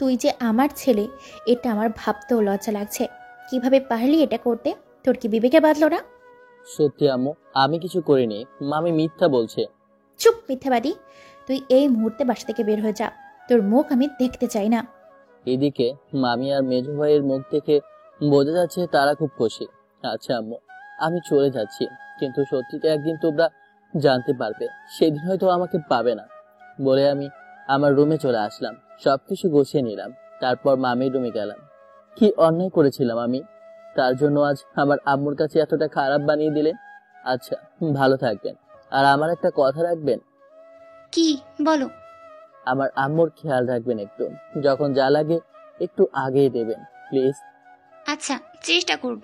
তুই যে আমার ছেলে এটা আমার ভাবতেও লজ্জা লাগছে। কিভাবে পারলি এটা করতে? তোর কি বিবেকে বাঁধলো না? সত্যি আম্মু, আমি কিছু করিনি। মামি মিথ্যা বলছে। চুপ মিথ্যাবাদী! তুই এই মুহূর্তে বাসা থেকে বের হয়ে যা। তোর মুখ আমি দেখতে চাই না। এদিকে মামি আর মেজো ভাইয়ের মুখ থেকে বোঝা যাচ্ছে তারা খুব খুশি। আচ্ছা আম্মু, আমি চলে যাচ্ছি, কিন্তু সত্যিটা একদিন তোমরা জানতে পারবে, সেদিন হয়তো আমাকে পাবে না। বলে আমি আমার রুমে চলে আসলাম, সবকিছু গুছিয়ে নিলাম। তারপর মামির রুমে গেলাম। কি অন্যায় করেছিলাম আমি? তার জন্য আজ আমার আম্মুর কাছে এতটা খারাপ বানিয়ে দিলেন। আচ্ছা, ভালো থাকবেন, আর আমার একটা কথা রাখবেন। কি বলো? আমার আম্মুর খেয়াল রাখবেন একটু, যখন যা লাগে একটু আগেই দেবেন প্লিজ। আচ্ছা, চেষ্টা করব।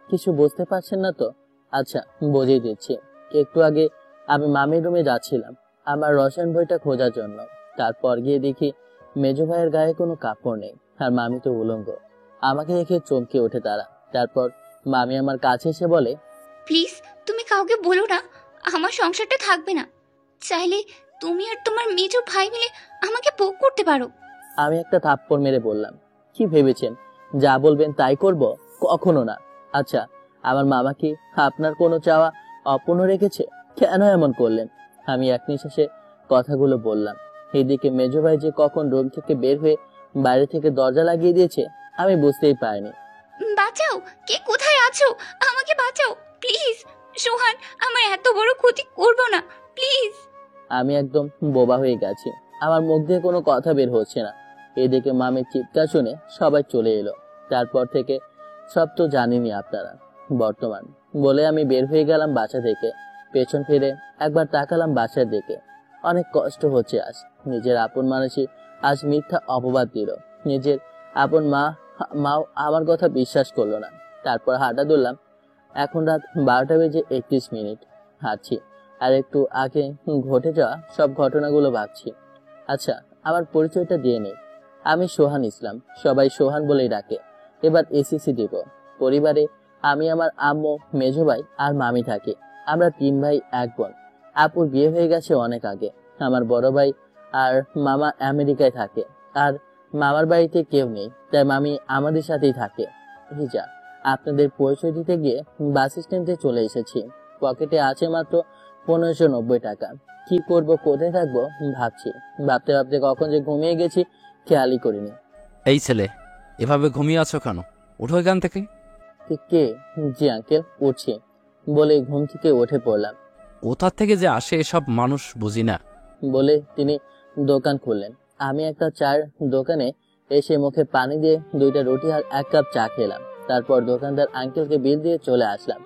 কিছু বুঝতে পারছেন না তো? আচ্ছা, বুঝিয়ে দিচ্ছি। একটু আগে আমি মামির রুমে যাচ্ছিলাম আমার রসায়ন বইটা খোঁজার জন্য। তারপর গিয়ে দেখি মেজো ভাইয়ের গায়ে কোনো কাপড় নেই, আর মামি তো উলঙ্গ। আমাকে দেখে চমকে ওঠে তারা। তারপর মামি আমার কাছে এসে বলে, প্লিজ তুমি কাউকে বলো না, আমার সংসারটা থাকবে না। চাইলে তুমি আর তোমার মেজো ভাই মিলে আমাকে ভোগ করতে পারো। আমি একটা থাপ্পড় মেরে বললাম, কি ভেবেছেন যা বলবেন তাই করব? কখনো না। আচ্ছা, আমার মামা কি আপনার কোনো চাওয়া অপূর্ণ রেখেছে? কেন এমন করলেন? আমি এক নিঃশ্বাসে কথাগুলো বললাম। এদিকে মেজো ভাই যে কখন রুম থেকে বের হয়ে বাইরে থেকে দরজা লাগিয়ে দিয়েছে আমি বুঝতেই পারিনি। বাঁচাও! কে কোথায় আছো? আমাকে বাঁচাও প্লিজ। সোহান আমার এত বড় ক্ষতি করবো না, প্লিজ। আমি একদম বোবা হয়ে গেছি, আমার মুখ দিয়ে কোনো কথা বের হচ্ছে না। এদিকে মামির চিৎকার শুনে সবাই চলে এলো। তারপর থেকে সব তো জানেনই আপনারা। বর্তমান বলে আমি বের হয়ে গেলাম বাসা থেকে। পেছন ফিরে একবার তাকালাম বাসার দিকে। অনেক কষ্ট হচ্ছে আজ। নিজের আপন মানুষই আজ মিথ্যা অপবাদ দিল। নিজের আপন মাও আমার কথা বিশ্বাস করলো না। তারপর হাঁটা ধরলাম। এখন রাত 12:31। হাঁটছি আর একটু আগে ঘটে যাওয়া সব ঘটনাগুলো ভাবছি। আচ্ছা, আমার পরিচয়টা দিয়ে নেই। আমি সোহান ইসলাম, সবাই সোহান বলেই ডাকে। এবার এসএসসি দিব। পরিবারে আমি, আমার আম্মু, মেজো ভাই আর মামি থাকি। আমরা 3 ভাই 1 বোন। আপুর বিয়ে হয়ে গেছে অনেক আগে। আমার বড় ভাই আর মামা আমেরিকায় থাকে, আর মামার বাড়িতে কেউ নেই, তাই মামি আমাদের সাথেই থাকে। এই যা, আপনাদের পরিচয় দিতে গিয়ে বাস স্ট্যান্ডে চলে এসেছি। পকেটে আছে মাত্র 1590 টাকা। কি করব, কোথায় থাকবো ভাবছি। ভাবতে ভাবতে কখন যে ঘুমিয়ে গেছি খেয়ালই করিনি। এই ছেলে, এভাবে ঘুমিয়ে আছো কেন? উঠো এখান থেকে। কে? জি আঙ্কেল, উঠছি বলে ঘুম থেকে উঠে পড়লাম। কোথা থেকে যে আসে এসব মানুষ বুঝি না। বলে তিনি দোকান খুললেন। আমি একটা চার দোকানে এসে মুখে পানি দিয়ে 2টা রুটি আর 1 কাপ চা খেলাম। তারপর দোকানদার আঙ্কেলকে বিল দিয়ে চলে আসলাম।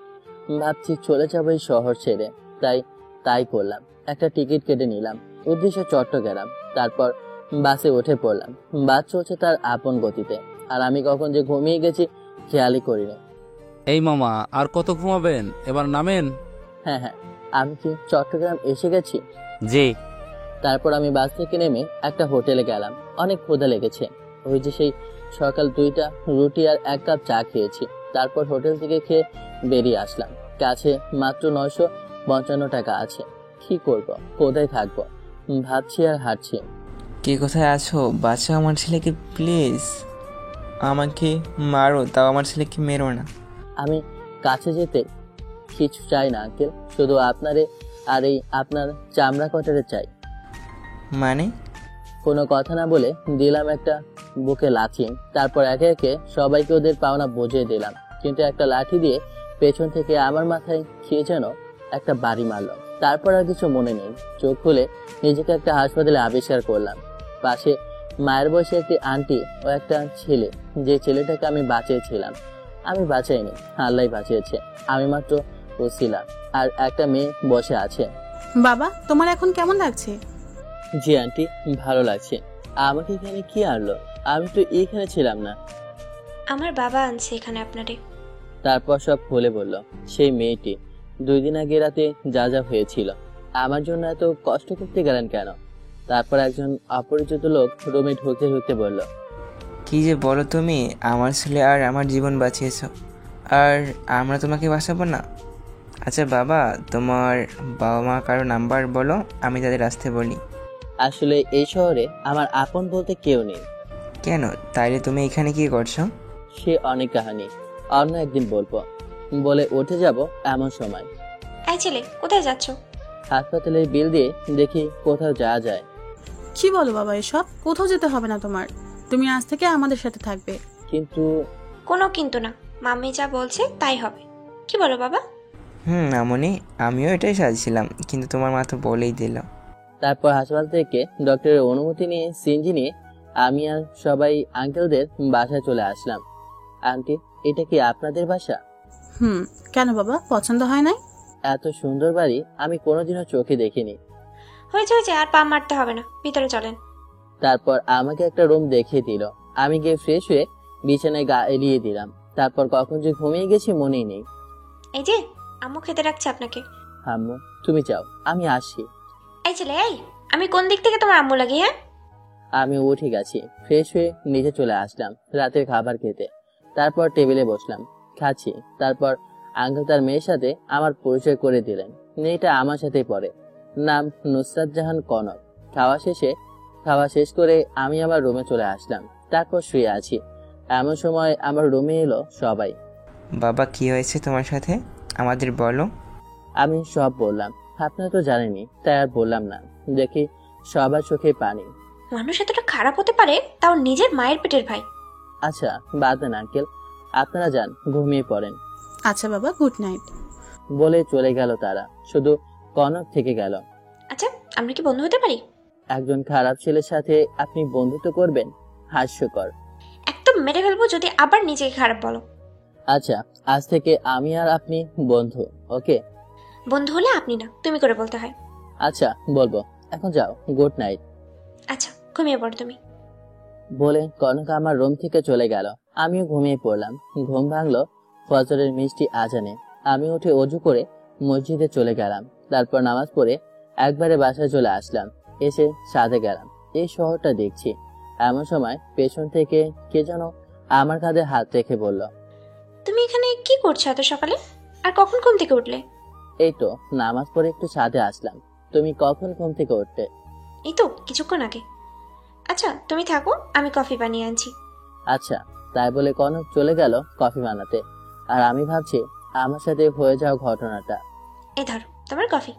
ভাবছি চলে যাবো এই শহর ছেড়ে, তাই করলাম। একটা টিকিট কেটে নিলাম, উদ্দেশ্য চট্টগ্রাম। তারপর বাসে উঠে পড়লাম। বাস চলছে তার আপন গতিতে, আর আমি কখন যে ঘুমিয়ে গেছি খেয়ালই করিনি। এই মামা, আর কত ঘুমাবেন? এবার নামেন। হ্যাঁ, আমি কি চট্টগ্রাম এসে গেছি? জি। তারপর আমি বাস থেকে নেমে একটা হোটেলে গেলাম। অনেক ক্ষুধা লেগেছে। ওই যে সেই সকাল 2টা রুটি আর 1 কাপ চা খেয়েছি। তারপর হোটেল থেকে খেয়ে বেরিয়ে আসলাম। কাছে মাত্র 955 টাকা আছে। কি করব, কোথায় থাকবো ভাবছি আর হাঁটছি। কে কোথায় আছো? বাঁচাও আমার ছেলেকে প্লিজ। আমাকে মারো, তাও আমার ছেলেকে মেরো না। আমি কাছে যেতে কিছু চাই না আঙ্কেল, শুধু আপনারে আর এই আপনার চামড়া কটারে চাই। মানে? কোনো কথা না বলে দিলাম একটা বুকে লাথি। তারপর একে একে সবাইকে ওদের পাওনা বুঝিয়ে দিলাম, কিন্তু একটা লাঠি দিয়ে পেছন থেকে আমার মাথায় খেয়ে যেন একটা বাড়ি মারল। তারপর আর কিছু মনে নেই। চোখ খুলে নিজেকে একটা হাসপাতালে আবিষ্কার করলাম। পাশে মায়ের বয়সে একটি আন্টি ও একটা ছেলে, যে ছেলেটাকে আমি বাঁচিয়েছিলাম। আমি বাঁচাইনি, আল্লাহ বাঁচিয়েছে। আমি মাত্র বসছিলাম, আর একটা মেয়ে বসে আছে। বাবা, তোমার এখন কেমন লাগছে? জি আন্টি, ভালো লাগছে। আমাকে এখানে কি আনলো? আমি তো এখানে ছিলাম না। আমার বাবা আনছে এখানে আপনারে। তারপর সব খুলে বলল। সেই মেয়েটি 2 দিন আগে রাতে যা যা হয়েছিল। আমার জন্য এত কষ্ট করতে গেলেন কেন? তারপর একজন অপরিচিত লোক রুমে ঢুকতে ঢুকতে বলল, কি যে বলো তুমি? আমার ছেলে আর আমার জীবন বাঁচিয়েছ, আর আমরা তোমাকে বাঁচাবো না? আচ্ছা বাবা, তোমার বাবা মা কারো নাম্বার বলো, আমি তাদের আসতে বলি। আসলে এই শহরে আমার আপন বলতে কেউ নেই। কেন, তাইলে তুমি এখানে কি করছো? সে অনেক কাহিনী, অন্য একদিন বলবো। বলে উঠে যাব এমন সময় এই ছেলে, কোথায় যাচ্ছ? হাসপাতালের বিল দিয়ে দেখি কোথাও যাওয়া যায়। কি বলো বাবা এসব? কোথাও যেতে হবে না তোমার, তুমি আজ থেকে আমাদের সাথে থাকবে। কিন্তু কোনো কিন্তু না, মাম্মি যা বলছে তাই হবে। কি বলো বাবা? আমনি, আমিও এটাই সাজছিলাম, কিন্তু তোমার মা তো বলেই দিল। তারপর হাসপাতাল থেকে ডক্টরের অনুমতি নিয়ে সিনজি নিয়ে আমি আর সবাই আঙ্কেলদের বাসায় চলে আসলাম। আন্টি, এটা কি আপনাদের বাসা? কেন বাবা, পছন্দ হয় নাই? এত সুন্দর বাড়ি আমি কোনোদিনও চোখে দেখিনি। হয়েছে হয়েছে, আর পা মারতে হবে না, ভিতরে চলেন। তারপর আমাকে একটা রুম দেখিয়ে দিল। আমি গিয়ে ফ্রেশ হয়ে বিছানায় গা এলিয়ে দিলাম। তারপর কখন যে ঘুমিয়ে গেছি মনেই নেই। এই যে, আম্মু খেতে রাখছে আপনাকে। আম্মু, তুমি যাও, আমি আসি। এই ছেলে, এই, আমি কোন দিক থেকে তোমার আম্মু লাগি? হ্যাঁ, আমি উঠে গেছি, ফ্রেশ হয়ে নিচে চলে আসলাম রাতের খাবার খেতে। তারপর টেবিলে বসলাম, খাচ্ছি। তারপর আঙ্কেল তার মেয়ের সাথে আমার পরিচয় করে দিলেন। মেয়েটা আমার সাথেই পড়ে, নাম নুসরাত জাহান কনক। খাওয়া শেষ করে আমি আমার রুমে চলে আসলাম। তারপর শুয়ে আছি, এমন সময় আমার রুমে এলো সবাই। বাবা, কি হয়েছে তোমার সাথে, আমাদের বলো। আমি সব বললাম। আপনারা তো জানেনই, তাই আর বললাম না। দেখি সবার চোখে পানি। মানুষ এতটা খারাপ হতে পারে, তাও নিজের মায়ের পেটের ভাই। আচ্ছা বাদ দেন আঙ্কেল, আপনারা যান, ঘুমিয়ে পড়েন। আচ্ছা বাবা, গুড নাইট। বলে চলে গেল তারা, শুধু কনক থেকে গেল। আচ্ছা, আমরা কি বন্ধু হতে পারি? একজন খারাপ ছেলের সাথে আপনি বন্ধুত্ব করবেন? হাস্যকর। একদম মেরে ফেলবো যদি আবার নিজেকে খারাপ বলো। আচ্ছা, আজ থেকে আমি আর আপনি বন্ধু, ওকে? বন্ধু হলে আপনি না, তুমি করে বলতে হয়। আচ্ছা বলবো, এখন যাও, গুড নাইট। আচ্ছা, ঘুমিয়ে পড়ো তুমি। বলে কনক আমার রুম থেকে চলে গেল। আমিও ঘুমিয়ে পড়লাম। ঘুম ভাঙলো ফজরের মিষ্টি আজানে। আমি উঠে অজু করে মসজিদে চলে গেলাম। তারপর নামাজ পড়ে একবারে বাসায় চলে আসলাম। এসে ছাদে গেলাম, এই শহরটা দেখছি। এমন সময় পেছন থেকে কে যেন আমার কাঁধে হাত রেখে বলল, তুমি এখানে কি করছো এত সকালে? আর কখন ঘুম থেকে উঠলে? এই তো নামাজ পড়ে একটু ছাদে আসলাম। তুমি কখন ঘুম থেকে উঠতে? এই তো কিছুক্ষণ আগে। আচ্ছা, তুমি থাকো, আমি কফি বানিয়ে আনছি। আচ্ছা। তাই বলে কনক চলে গেল কফি বানাতে। আর আমি ভাবছি আমার সাথে হয়ে যাওয়া ঘটনাটা। এই ধরো তোমার কফি,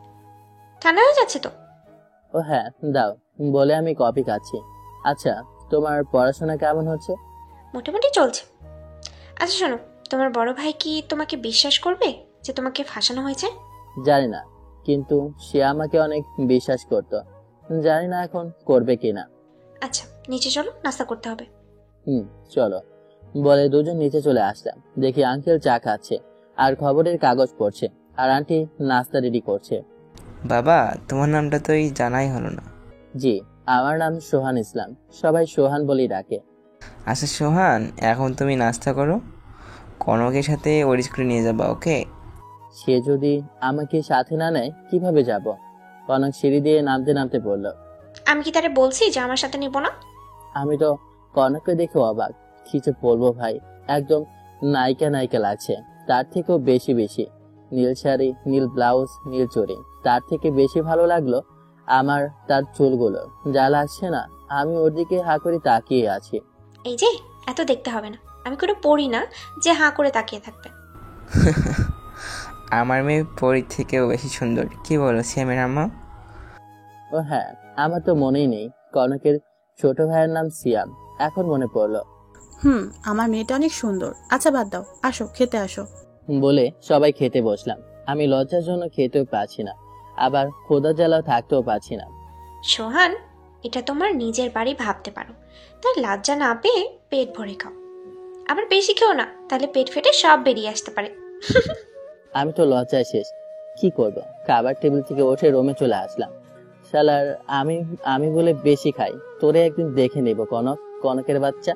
ঠান্ডা হয়ে যাচ্ছে তো। ও হ্যাঁ, দাও। বলে আমি কফি খাচ্ছি। আচ্ছা, তোমার পড়াশোনা কেমন হচ্ছে? মোটামুটি চলছে। আচ্ছা শোনো, তোমার বড় ভাই কি তোমাকে বিশ্বাস করবে যে তোমাকে ফাঁসানো হয়েছে? জানি না, কিন্তু সে আমাকে অনেক বিশ্বাস করত। জানি না এখন করবে কিনা। আচ্ছা, নিচে চলো, নাস্তা করতে হবে। চলো। বলে দুজন নিচে চলে আসলাম। দেখি আঙ্কেল চা খাচ্ছে আর খবরের কাগজ পড়ছে, আর আন্টি নাস্তা রেডি করছে। বাবা, তোমার নামটা তো এই জানাই হলো না। জি, আমার নাম সোহান ইসলাম, সবাই সোহান বলেই ডাকে। আচ্ছা সোহান, এখন তুমি নাস্তা করো, কনকের সাথে ওর স্কুলে নিয়ে যাবা, ওকে? সে যদি আমাকে সাথে না নেয় কিভাবে যাব? কনক সিঁড়ি দিয়ে নামতে নামতে বলল। আমি কি তারে বলছি যে আমার সাথে নিব না? আমি তো কনককে দেখে অবাক। কিছু বলবো ভাই, একদম নায়িকা নায়িকা লাগছে। তার থেকেও বেশি বেশি নীল শাড়ি, নীল ব্লাউজ, নীল চড়ি। তার থেকে বেশি ভালো লাগলো আমার তার চুলগুলো, যা লাগছে না। আমি ওর দিকে হা করে তাকিয়ে আছি। এই যে, এত দেখতে হবে না, আমি কোনো পড়ি না যে হাঁ করে তাকিয়ে থাকবে। আমার মেয়ে পরীর থেকেও বেশি সুন্দর, কি বলো শ্যামের আম্মা? ও হ্যাঁ, আমার তো মনেই নেই কনকের ছোট ভাইয়ের নাম সিয়াম, এখন মনে পড়লো। আমার মেয়েটা অনেক সুন্দর। আচ্ছা বাদ দাও, আসো খেতে আসো। বলে সবাই খেতে বসলাম। আমি লজ্জার জন্য খেতেও পাচ্ছি না, আবার খোদা জ্বালাও থাকতেও পাচ্ছি না। সোহান, এটা তোমার নিজের বাড়ি ভাবতে পারো, তাই লজ্জা না পেয়ে পেট ভরে খাও। আবার বেশি খেও না, তাহলে পেট ফেটে সব বেরিয়ে আসতে পারে। আমি তো লজ্জায় শেষ, কি করব? খাবার টেবিল থেকে উঠে রুমে চলে আসলাম। শালার আমি আমি বলে বেশি খাই, তোরে একদিন দেখে নেব কনক, কনকের বাচ্চা।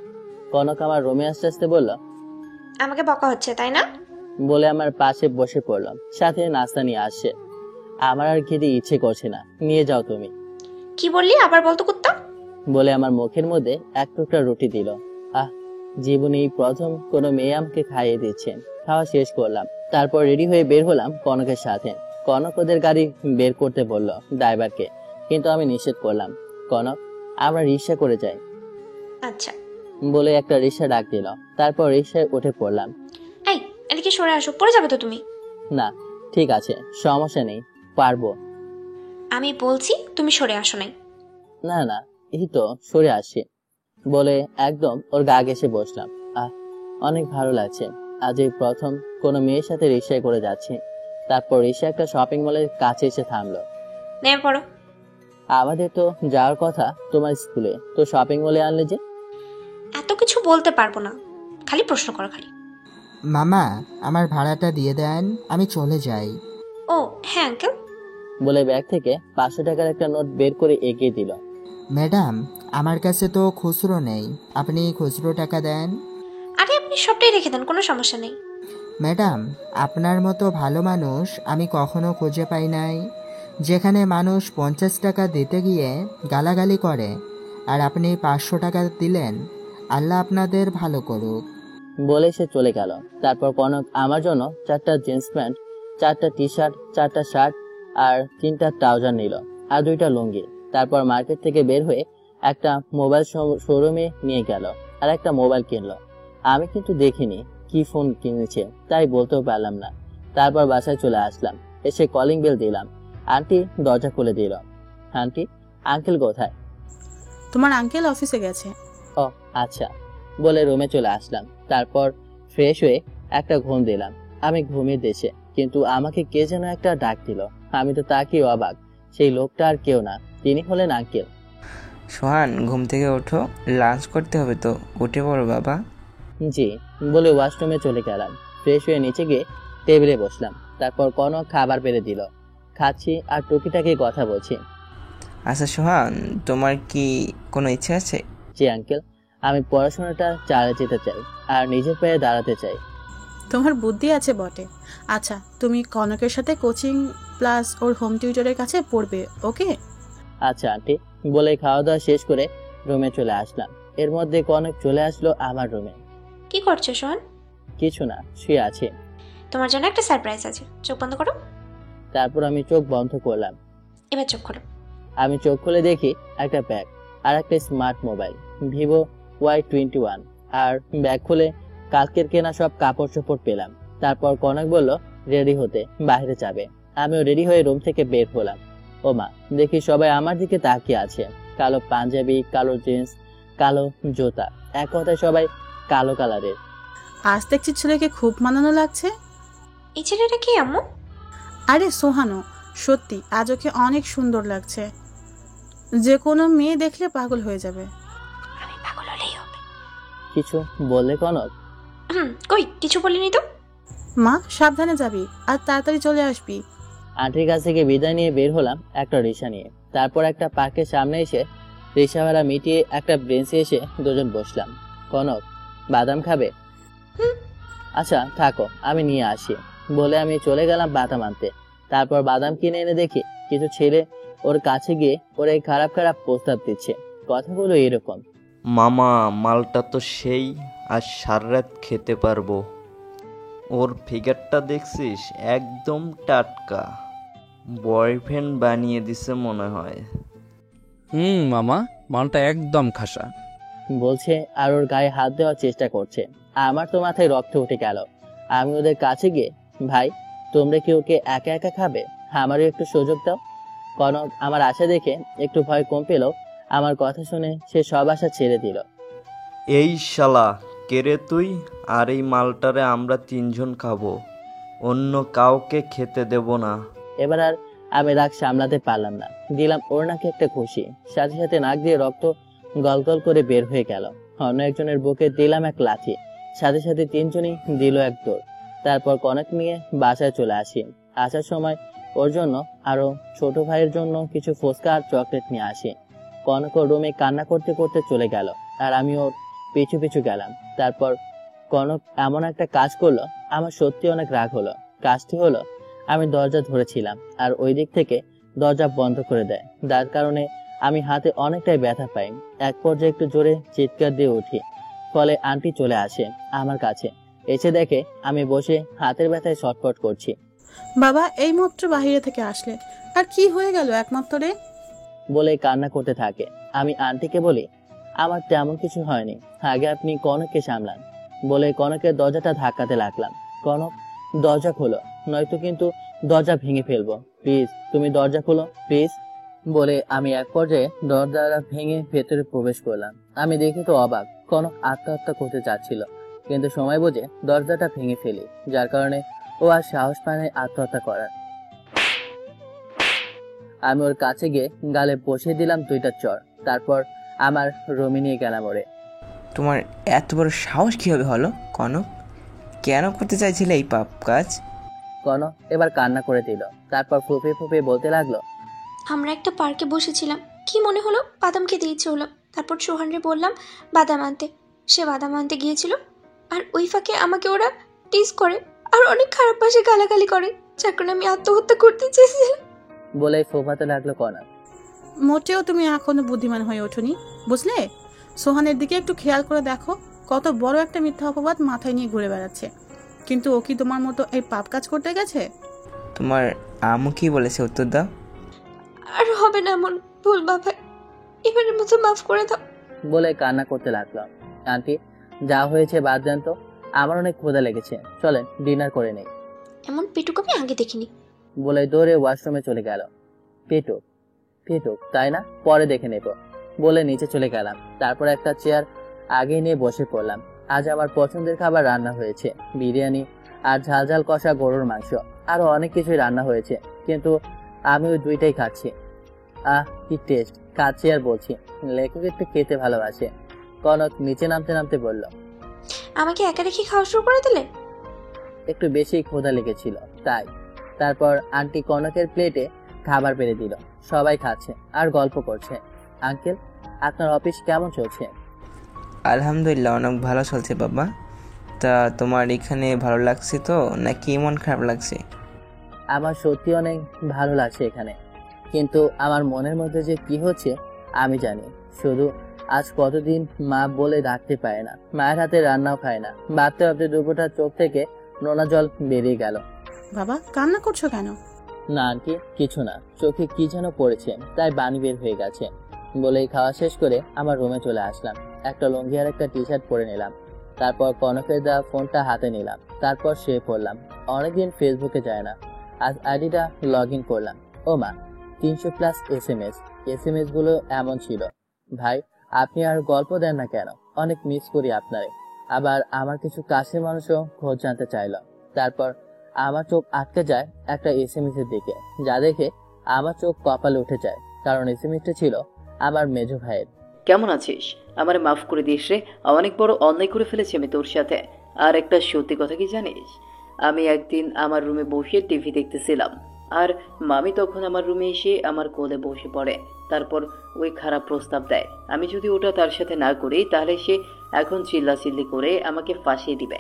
কনক আমার রুমে আসতে আসতে বলল। আমাকে বকা হচ্ছে তাই না? বলে আমার পাশে বসে পড়লাম, সাথে নাস্তা নিয়ে আসছে। আমার আর খেতে ইচ্ছে করছে না, নিয়ে যাও তুমি। কি বললি আবার বলতো কুত্তা? বলে আমার মুখের মধ্যে এক টুকরা রুটি দিল। আহ, জীবনে এই প্রথম কোনো মেয়ে আমাকে খাইয়ে দিচ্ছে। খাওয়া শেষ করলাম, তারপর রেডি হয়ে বের হলাম কনকের সাথে। কনক ওদের গাড়ি বের করতে বলল ড্রাইভারকে, কিন্তু আমি নিষেধ করলাম। কনক, আমরা রিক্সা করে যাই। আচ্ছা, বলে একটা রিক্সা ডাক দিল। তারপর রিক্সায় উঠে পড়লাম। এই, এদিকে সরে আসো, পড়ে যাবে তো তুমি। না, ঠিক আছে, সমস্যা নেই, পারবো। আমি বলছি তুমি সরে আসো নাই। না না, এই তো সরে আসি বলে একদম ওর গা ঘেঁষে বসলাম। অনেক ভালো লাগছে। আজ এই প্রথম কোনো মেয়ের সাথে রিক্সায় করে যাচ্ছি। তারপর রিক্সা একটা শপিং মলের কাছে এসে থামলো। নেমে পড়ো। আমাদের তো যাওয়ার কথা তোমার স্কুলে, তো শপিং মলে আনলে যে? এত কিছু বলতে পারবো না, খালি প্রশ্ন করো খালি। মামা, আমার ভাড়াটা দিয়ে দেন, আমি চলে যাই। ও হ্যাঁ আঙ্কেল। বলে ব্যাগ থেকে 500 টাকার একটা নোট বের করে এগিয়ে দিল। ম্যাডাম, আমার কাছে তো খুচরো নেই, আপনি খুচরো টাকা দেন। আরে আপনি সবটাই রেখে দেন, কোনো সমস্যা নেই। ম্যাডাম, আপনার মতো ভালো মানুষ আমি কখনো খুঁজে পাই নাই, যেখানে মানুষ 50 টাকা দিতে গিয়ে গালাগালি করে, আর আপনি 500 টাকা দিলেন। আল্লাহ আপনাদের ভালো করুক। বলে সে চলে গেল। তারপর কনক আমার জন্য 4টা জিন্স প্যান্ট, 4টা টি শার্ট, 4টা শার্ট আর 3টা ট্রাউজার নিল, আর 2টা লুঙ্গি। তারপর মার্কেট থেকে বের হয়ে একটা মোবাইল শোরুমে নিয়ে গেল আর একটা মোবাইল কিনলো। আমি কিন্তু দেখিনি কি ফোন কিনেছে, তাই বলতেও পারলাম না। তারপর বাসায় চলে আসলাম। এসে কলিং বেল দিলাম। আন্টি দরজা খুলে দিল। আন্টি, আঙ্কেল কোথায়? তোমার আঙ্কেল অফিসে গেছে। ও আচ্ছা, বলে রুমে চলে আসলাম। তারপর ফ্রেশ হয়ে একটা ঘুম দিলাম। আমি ঘুমিয়ে দেশে, কিন্তু আমাকে কে যেন একটা ডাক দিল। আমি তো তাকেই অবাক, সেই লোকটা আর কেউ না, তিনি হলেন আঙ্কেল। সোহান, ঘুম থেকে ওঠো, লাঞ্চ করতে হবে তো, উঠে পড়ো বাবা। জি, বলে ওয়াশরুমে চলে গেলাম। ফ্রেশ হয়ে নিচে গিয়ে টেবিলে বসলাম। তারপর কোনো খাবার পেরে দিল, খাচ্ছি আর টুকিটাকি কথা বলছি। আচ্ছা সোহান, তোমার কি কোনো ইচ্ছে আছে? জি আঙ্কেল, আমি পড়াশোনাটা চালিয়ে যেতে চাই আর নিজের পায়ে দাঁড়াতে চাই। তোমার বুদ্ধি আছে বটে। আচ্ছা, তুমি কনকের সাথে কোচিং প্লাস ওর হোম টিউটরের কাছে পড়বে, ওকে? আচ্ছা আন্টি, বলে খাওয়া দাওয়া শেষ করে রুমে চলে আসলাম। এর মধ্যে কনক চলে আসলো আমার রুমে। কি করছো সোহান? কিছু না, শুয়ে আছে। তোমার জন্য একটা সারপ্রাইজ আছে, চোখ বন্ধ করো। তারপর আমি চোখ বন্ধ করলাম। এবার চোখ খোলো। আমি চোখ খুলে দেখি একটা ব্যাগ আর একটা স্মার্ট মোবাইল ভিভো Y21, আর ব্যাগ খুলে কালকের কেনা সব কাপড় চোপড় পেলাম। তারপর কনক বলল রেডি হতে, বাইরে যাবে। আমিও রেডি হয়ে রুম থেকে বের হলাম। ও মা, দেখি সবাই আমার দিকে তাকিয়ে আছে। কালো পাঞ্জাবি, কালো জিন্স, কালো জুতা, এক কথায় সবাই কালো কালারের। আজ দেখছি ছেলেকে খুব মানানো লাগছে। এই ছেলেটা কি আম্মু? আরে সোহানো, সত্যি আজ ওকে অনেক সুন্দর লাগছে, যে কোনো মেয়ে দেখলে পাগল হয়ে যাবে। আমি পাগল হলেই হবে। কিছু বললে কনক? কই কিছু বলিনি তো। মা, সাবধানে যাবি আর তাড়াতাড়ি চলে আসবি। আন্টির কাছ থেকে বিদায় নিয়ে বের হলাম একটা রিক্সা নিয়ে। তারপর একটা পার্কের সামনে এসে রিক্সা ভাড়া মিটিয়ে একটা বেঞ্চে এসে দুজন বসলাম। কনক, বাদাম খাবে? আচ্ছা থাকো, আমি নিয়ে আসি, বলে আমি চলে গেলাম বাদাম আনতে। তারপর বাদাম কিনে এনে দেখি কিছু ছেলে ওর কাছে গিয়ে ওর এই খারাপ খারাপ প্রস্তাব দিচ্ছে। কথাগুলো এরকম: মামা, মালটা তো সেই, আজ সারারাত খেতে পারবো। ওর ফিগারটা দেখছিস, একদম টাটকা, বয়ফ্রেন্ড বানিয়ে দিছে মনে হয়। মামা, মালটা একদম খাসা বলছে আর ওর গায়ে হাত দেওয়ার চেষ্টা করছে। আমার তো মাথায় রক্ত উঠে গেল। আমি ওদের কাছে গিয়ে, ভাই তোমরা কি ওকে একা একা খাবে? আমারও একটু সুযোগ দাও। কনক আমার আশা দেখে একটু ভয় কম পেল। আমার কথা শুনে সে সব আশা ছেড়ে দিল। এই শালা, কেরে তুই? আর এই মালটারে আমরা 3 জন খাবো, অন্য কাউকে খেতে দেব না। এবার আর আমি রাগ সামলাতে পারলাম না, দিলাম ওর নাকে একটা খুশি। সাথে সাথে নাক দিয়ে রক্ত গলগল করে বের হয়ে গেল। অন্য একজনের বুকে দিলাম এক লাথি, সাথে সাথে 3 জনই দিল এক দৌড়। তারপর কনক নিয়ে বাসায় চলে আসি। আসার সময় ওর জন্য আরো ছোট ভাইয়ের জন্য কিছু ফুচকা আর চকলেট নিয়ে আসি। কনক ওর রুমে কান্না করতে করতে চলে গেল, আর আমি ওর পিছু পিছু গেলাম। তারপর কনক এমন একটা কাজ করলো, আমার সত্যি অনেক রাগ হলো। কাজটি হলো, আমি দরজা ধরেছিলাম আর ওই দিক থেকে দরজা বন্ধ করে দেয়। যার কারণে আমি হাতে অনেকটাই ব্যথা পাই। এক পর্যায়ে একটু জোরে চিৎকার দিয়ে উঠি। ফলে আন্টি চলে আসে আমার কাছে। এসে দেখে আমি বসে হাতের ব্যথায় ছটফট করছি। বাবা এই মাত্র বাহিরে থেকে আসলে, আর কি হয়ে গেল একমাত্র রে? বলে কান্না করতে থাকে। আমি আন্টিকে বলি, আমার তেমন কিছু হয়নি, আগে আপনি কনককে সামলান, বলে কনকের দরজাটা ধাক্কাতে লাগলাম। কনক, দরজা খোলো, নয়তো কিন্তু দরজা ভেঙে ফেলবো, প্লিজ তুমি দরজা খোলো প্লিজ, বলে আমি এক পর্যায়ে দরজা ভেঙে ভেতরে প্রবেশ করলাম। আমি দেখে তো অবাক, কনক আত্মহত্যা করতে চাচ্ছিল, কিন্তু সময় বুঝে দরজাটা ভেঙে ফেলি, যার কারণে ও আর সাহস পায় না আত্মহত্যা করার। আমি ওর কাছে গিয়ে গালে বসিয়ে দিলাম 2টা চড়, তারপর আমার রুমে নিয়ে গেলাম ওরে। তোমার এত বড় সাহস কীভাবে হলো কনক? কেন করতে চাইছিলে এই পাপ কাজ? কনক এবার কান্না করে দিল, তারপর ফুপিয়ে ফুপিয়ে বলতে লাগলো, আমরা একটা পার্কে বসেছিলাম, কি মনে হলো বাদাম খেতে ইচ্ছে হলো, তারপর সোহানরে বললাম বাদাম আনতে, সে বাদাম আনতে গিয়েছিল, আর ওই ফাঁকে আমাকে ওরা টিজ করে আর অনেক খারাপ ভাষায় গালাগালি করে, যার কারণে আমি আত্মহত্যা করতে চেয়েছিলাম। বলে ফোপাতে লাগলো কনক। মোটেও তুমি এখনো বুদ্ধিমান হয়ে ওঠোনি, বুঝলে? সোহানের দিকে একটু খেয়াল করে দেখো, কত বড় একটা মিথ্যা অপবাদ মাথায় নিয়ে ঘুরে বেড়াচ্ছে, কিন্তু ও কি তোমার মতো এই পাপ কাজ করতে গেছে? তোমার আম্মু কি বলেছে, উত্তর দাও। আর হবে না এমন ভুল বাবা, এবারের মতো মাফ করে দাও। বলে কান্না করতে লাগলো। আন্টি, যা হয়েছে বাদ দেন তো, আমার অনেক ক্ষুধা লেগেছে, চলেন ডিনার করে নেই, এমন পেটুক আমি আগে দেখিনি। বলে দৌড়ে ওয়াশরুমে চলে গেল। পেটুক পেটুক তাই না, পরে দেখে নেব, বলে নিচে চলে গেলাম। তারপর একটা চেয়ার আগে নিয়ে বসে পড়লাম। আজ আমার পছন্দের খাবার রান্না হয়েছে, বিরিয়ানি আর ঝাল ঝাল কষা গরুর মাংস, আরো অনেক কিছুই রান্না হয়েছে, কিন্তু আমি ওই 2টাই খাচ্ছি। কি টেস্ট, খাচ্ছি আর বলছি। লেখক একটু খেতে ভালোবাসে। কনক নিচে নামতে নামতে বলল, আমাকে একা রেখে খাওয়া শুরু করে দিলে? একটু বেশি ক্ষুধা লেগেছিল তাই। তারপর আন্টি কনকের প্লেটে খাবার বেড়ে দিল, সবাই খাচ্ছে আর গল্প করছে। আঙ্কেল, আপনার অফিস কেমন চলছে? আলহামদুলিল্লাহ, অনেক ভালো চলছে বাবা। তা তোমার এখানে ভালো লাগছে তো, নাকি মন খারাপ লাগছে? আমার সত্যি অনেক ভালো লাগছে এখানে, কিন্তু আমার মনের মধ্যে যে কি হচ্ছে আমি জানি। শুধু আজ কতদিন মা বলে ডাকতে পারে না, মায়ের হাতে রান্নাও খায় না। ভাবতে ভাবতে দুপুরটা চোখ থেকে নোনা জল বেরিয়ে গেল। বাবা, কান্না করছো কেন? না আন্টি, কিছু না, চোখে কি যেন পড়েছে, তাই বানি বের হয়ে গেছে। বলেই খাওয়া শেষ করে আমার রুমে চলে আসলাম। একটা লুঙ্গি আর একটা টি শার্ট পরে নিলাম, তারপর কনকের দেওয়া ফোনটা হাতে নিলাম, তারপর শুয়ে পড়লাম। অনেকদিন ফেসবুকে যায় না, আজ আইডিটা লগ ইন করলাম। ও মা, 300+ এসএমএস গুলো এমন ছিল, ভাই আপনি আর গল্প দেন না কেন, অনেক মিস করি আপনারে। আবার আমার কিছু কাছের মানুষও খোঁজ জানতে চাইল। তারপর আমার চোখ আটকে যায় একটা এসএমএস এর দিকে, যা দেখে আমার চোখ কপালে উঠে যায়, কারণ এসএমএসটা ছিল আমার মেজো ভাইয়ের। কেমন আছিস? আমারে মাফ করে দিস রে, অনেক বড় অন্যায় করে ফেলেছি আমি তোর সাথে। আর একটা সত্যি কথা কি জানিস, আমি একদিন আমার রুমে বসে টিভি দেখতেছিলাম, আর মামি তখন আমার রুমে এসে আমার কোলে বসে পড়ে, তারপর ওই খারাপ প্রস্তাব দেয় আমি যদি ওটা তার সাথে না করি তাহলে সে এখন চিল্লাচিল্লি করে আমাকে ফাঁসিয়ে দিবে।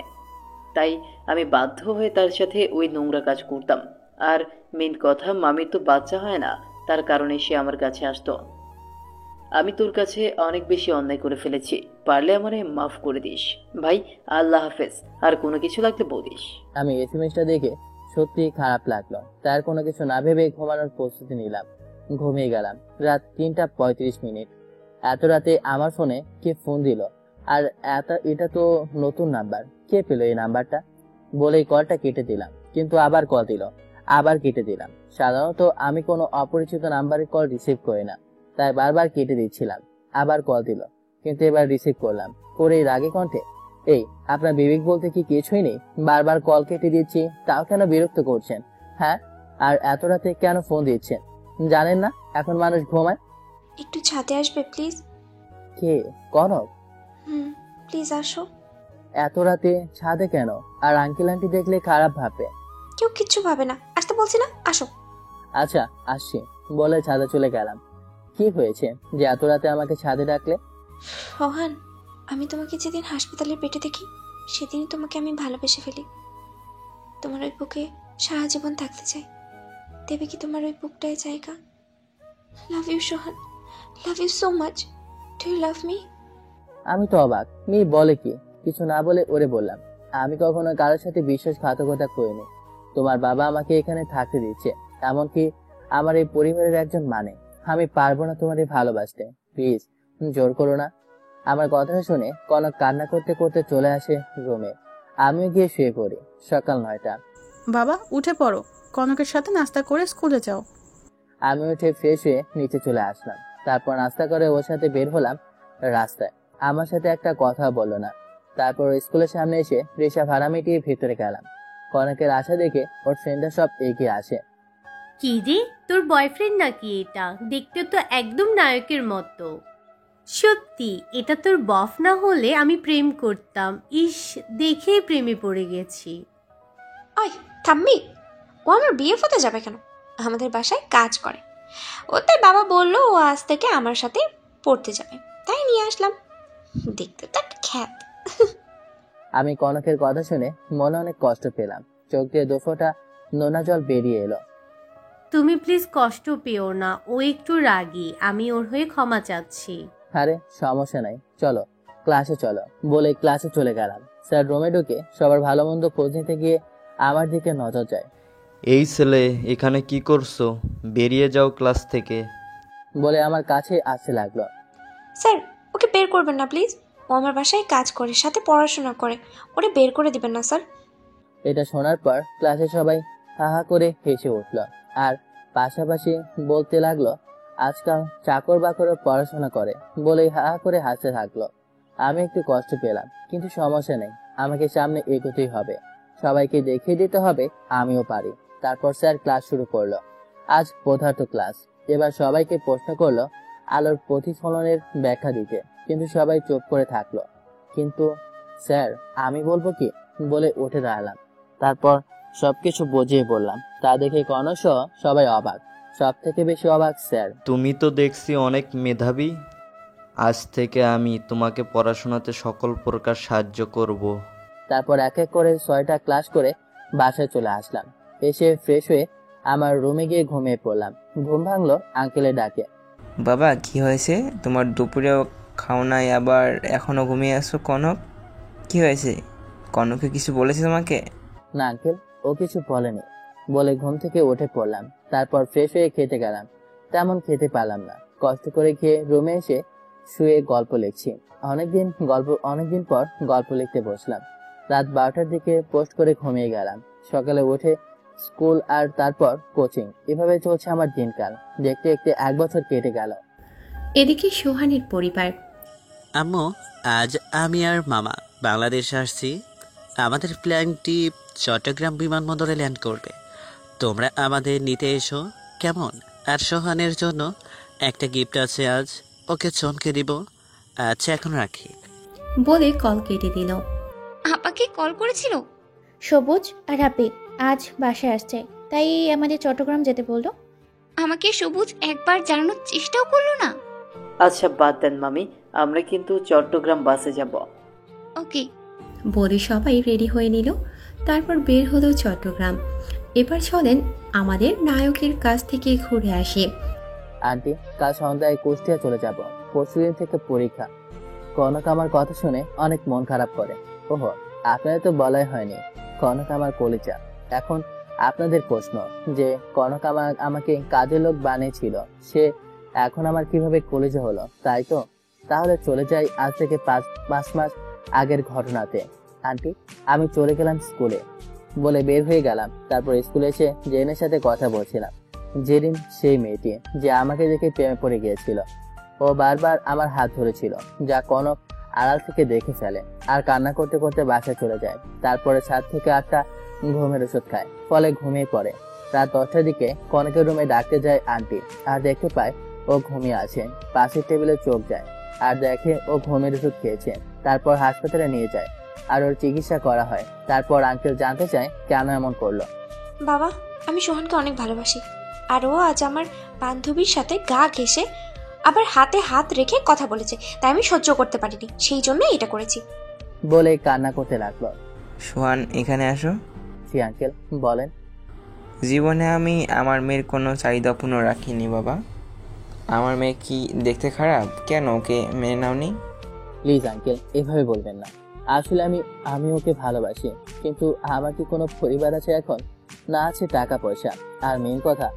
তাই আমি বাধ্য হয়ে তার সাথে ওই নোংরা কাজ করতাম। আর মেন কথা, মামির তো বাচ্চা হয় না, তার কারণে সে আমার কাছে আসতো। আমি তোর কাছে অনেক বেশি অন্যায় করে ফেলেছি, পারলে আমারে মাফ করে দিস ভাই। আল্লাহ হাফেজ, আর কোনো কিছু লাগলে বলিস। আমি এসএমএসটা দেখে সত্যি খারাপ লাগলো, তার কোনো কিছু না ভেবে ঘুমানোর প্রস্তুতি নিলাম। ঘুমিয়ে গেলাম। রাত 3:35। এত রাতে আমার ফোনে কে ফোন দিল, আর এটা তো নতুন নাম্বার, কে পেল এই নাম্বারটা? বলেই কলটা কেটে দিলাম, কিন্তু আবার কল দিল, আবার কেটে দিলাম। সাধারণত আমি কোনো অপরিচিত নাম্বারের কল রিসিভ করি না, তাই বারবার কেটে দিচ্ছিলাম। আবার কল দিল, কিন্তু এবার রিসিভ করলাম, করেই রাগে কণ্ঠে, এই আপনার বিবেক বলতে কি কিছুই নেই? বারবার কল কেটে দিচ্ছি, তাও কেন বিরক্ত করছেন? হ্যাঁ, আর এত রাতে কেন ফোন দিচ্ছেন? জানেন না এখন মানুষ ঘুমায়? একটু ছাদে আসবে প্লিজ? কে? কনক? প্লিজ আসো। এত রাতে ছাদে কেন? আর আঙ্কেল আন্টি দেখলে খারাপ ভাববে। কেউ কিচ্ছু ভাবে না, আসতে বলছি না, আসো। আচ্ছা আসছি, বলে ছাদে চলে গেলাম। কি হয়েছে যে এত রাতে আমাকে ছাদে ডাকলে? রোহান, আমি তোমাকে যেদিন হাসপাতালের পেটে দেখি সেদিনই তোমাকে আমি ভালোবেসে ফেলি। তোমার ওই বুকে সারা জীবন থাকতে চাই। দেবে কি তোমার ওই বুকটায় জায়গা? Love you Sohan, love you so much. Do you love me? আমি তো অবাক, মেয়ে বলে কি? কিছু না বলে ওরে বললাম, আমি কখনো কারোর সাথে বিশ্বাসঘাতকতা করিনি। তোমার বাবা আমাকে এখানে থাকতে দিচ্ছে, এমনকি আমার এই পরিবারের একজন মানে। আমি পারবো না তোমারে ভালোবাসতে, প্লিজ জোর করো না। আমার কথা শুনে কনক কান্না করতে করতে চলে আসে রুমে। আমিও গিয়ে শুয়ে পড়ি। সকাল 9টা। বাবা উঠে পড়ো, কনকের সাথে নাস্তা করে স্কুলে যাও। আমি উঠে ফ্রেশ হয়ে নিচে চলে আসলাম। তারপর নাস্তা করে ওর সাথে বের হলাম রাস্তায়। আমার সাথে একটা কথা বললো না। তারপর স্কুলের সামনে এসে রিক্সা ভাড়া মিটিয়ে ভিতরে গেলাম। কনকের আশা দেখে ওর ফ্রেন্ডরা সব এগিয়ে আসে। কি রে, তোর বয়ফ্রেন্ড নাকি এটা? দেখতে তো একদম নায়কের মতো। সত্যি এটা তোর বফ না হলে আমি প্রেম করতাম। ইস, দেখেই প্রেমে পড়ে গেছি। ওই থাম্মি, ও আমার বিয়ে হতে যাবে কেন? আমাদের বাসায় কাজ করে। ও তাই বাবা বললো ও আজ থেকে আমার সাথে পড়তে যাবে, তাই নিয়ে আসলাম। দেখতে তো একটা খ্যাত। আমি কনকের কথা শুনে মনে অনেক কষ্ট পেলাম। চোখ দিয়ে দুফোঁটা নোনা জল বেরিয়ে এলো। তুমি প্লিজ কষ্ট পেও না, ও একটু রাগী, আমি ওর হয়ে ক্ষমা চাচ্ছি। আরে সমস্যা নাই, চলো ক্লাসে চলো বলে ক্লাসে চলে গেলাম। স্যার রুমে ঢুকে সবার ভালো মন্দ খোঁজ নিতে গিয়ে আমার দিকে নজর যায়। এই ছেলে এখানে কি করছো? বেরিয়ে যাও ক্লাস থেকে বলে আমার কাছে আসতে লাগলো। স্যার ওকে বের করবেন না প্লিজ, ও আমার বাসায় কাজ করে, সাথে পড়াশোনা করে, ওরে বের করে দিবেন না স্যার। এটা শোনার পর ক্লাসে সবাই হাহা করে হেসে উঠল। আর পাশাপাশি বলতে লাগলো, আজকাল চাকর বাকরও পড়াশোনা করে বলেই হাহা করে হাসতে থাকলো। আমি একটু কষ্ট পেলাম, কিন্তু সমস্যা নেই, আমাকে সামনে এগোতেই হবে, সবাইকে দেখিয়ে দিতে হবে আমিও পারি। তারপর স্যার ক্লাস শুরু করলো। আজ পদার্থ ক্লাস। এবার সবাইকে প্রশ্ন করলো আলোর প্রতিফলনের ব্যাখ্যা দিতে, কিন্তু সবাই চুপ করে থাকলো। কিন্তু স্যার আমি বলবো কি বলে উঠে দাঁড়ালাম। তারপর সবকিছু বুঝিয়ে বললাম। তা দেখে কনক সহ সবাই অবাক। সব থেকে বেশি অবাক স্যার। তুমি তো দেখছি অনেক মেধাবী। আজ থেকে আমি তোমাকে পড়াশোনাতে সকল প্রকার সাহায্য করব। তারপর এক এক করে 6টা ক্লাস করে বাসায় চলে আসলাম। এসে ফ্রেশ হয়ে আমার রুমে গিয়ে ঘুমিয়ে পড়লাম। ঘুম ভাঙলো আঙ্কেলের ডাকে। বাবা কি হয়েছে তোমার? দুপুরেও খাও নাই, আবার এখনো ঘুমিয়ে আসো? কনক কি হয়েছে? কনকে কিছু বলেছে তোমাকে? না আঙ্কেল, ও কিছু বলেনি বলে ঘুম থেকে উঠে পড়লাম। তারপর ফ্রেশ হয়ে খেতে গেলাম। তেমন খেতে পারলাম না। কষ্ট করে খেয়ে রুমে এসে শুয়ে গল্প লিখছি। অনেকদিন পর গল্প লিখতে বসলাম। রাত 12টার দিকে পোস্ট করে ঘুমিয়ে গেলাম। সকালে উঠে স্কুল আর তারপর কোচিং, এভাবে চলছে আমার দিনকাল। দেখতে দেখতে 1 বছর কেটে গেল। এদিকে সোহানের পরিবার। আম্মু, আজ আমি আর মামা বাংলাদেশে আসছি। আমাদের প্ল্যানটি চট্টগ্রাম বিমানবন্দরে ল্যান্ড করবে। তোমরা আমাদের নিতে এসো, কেমন? আর সোহানের জন্য একটা গিফট আছে, আজ ওকে চমকে দিব। আচ্ছা এখন রাখি বলে কল কেটে দিল। আপাকে কল করেছিল? সবুজ আর হাপি আজ বাসায় আসছে, তাই আমাদের চট্টগ্রাম যেতে বললো। আমাকে সবুজ একবার জানানোর চেষ্টাও করলো না। আচ্ছা বাদ দেন মামি, আমরা কিন্তু চট্টগ্রাম বাসে যাব। ওকে বলে সবাই রেডি হয়ে নিল। তারপর বের হলো চট্টগ্রাম। এবার চলেন আমাদের নায়কের কাছ থেকে ঘুরে আসি। আন্টি, কাল সন্ধ্যায় কুষ্টিয়া চলে যাব। পরশুদিন থেকে পরীক্ষা। কনক আমার কথা শুনে অনেক মন খারাপ করে। ওহো, আপনাদের তো বলাই হয়নি, কনক আমার কলিজা। এখন আপনাদের প্রশ্ন যে কনক আমাকে কাজের লোক বানিয়েছিল, সে এখন আমার কিভাবে কলিজা হলো, তাই তো? তাহলে চলে যাই আজ থেকে 5 মাস আগের ঘটনাতে। আন্টি, আমি চলে গেলাম স্কুলে বলে বের হয়ে গেলাম। তারপর স্কুলে এসে জেনের সাথে কথা বলছিলাম। জেরিন সেই মেয়েটি যে আমাকে দেখে প্রেমে পড়ে গিয়েছিল। ও বারবার আমার হাত ধরেছিল, যা কনক আড়াল থেকে দেখে ফেলে আর কান্না করতে করতে বাসায় চলে যায়। তারপরে 7 থেকে 8টা ঘুমের ওষুধ খায়, ফলে ঘুমিয়ে পড়ে। রাত 10টার দিকে কনকের রুমে ডাকতে যায় আন্টি, আর দেখতে পায় ও ঘুমিয়ে আছে। পাশের টেবিলে চোখ যায় আর দেখে ও ঘুমের ওষুধ খেয়েছে। তারপর হাসপাতালে নিয়ে যায় আর ওর চিকিৎসা করা হয়। তারপর আঙ্কেল জানতে চায় কেন এমন করলো। বাবা, আমি সোহানকে অনেক ভালোবাসি, আর ও আজ আমার বান্ধবীর সাথে গা ঘেঁষে আবার হাতে হাত রেখে কথা বলেছে, তাই আমি সহ্য করতে পারিনি, সেই জন্য এটা করেছি বলে কান্না করতে লাগলো। সোহান এখানে আসো। জি আঙ্কেল, বলেন। জীবনে আমি আমার মেয়ের কোনো চাহিদা পূর্ণ রাখিনি বাবা। আমার মেয়ে কি দেখতে খারাপ? কেন ওকে মেনে নাওনি? প্লিজ আঙ্কেল, এভাবে বলবেন না। আসলে আমি ওকে ভালোবাসি, কিন্তু আমার কি কোনো পরিবার আছে এখন? না আছে টাকা পয়সা। আর মেন কথা,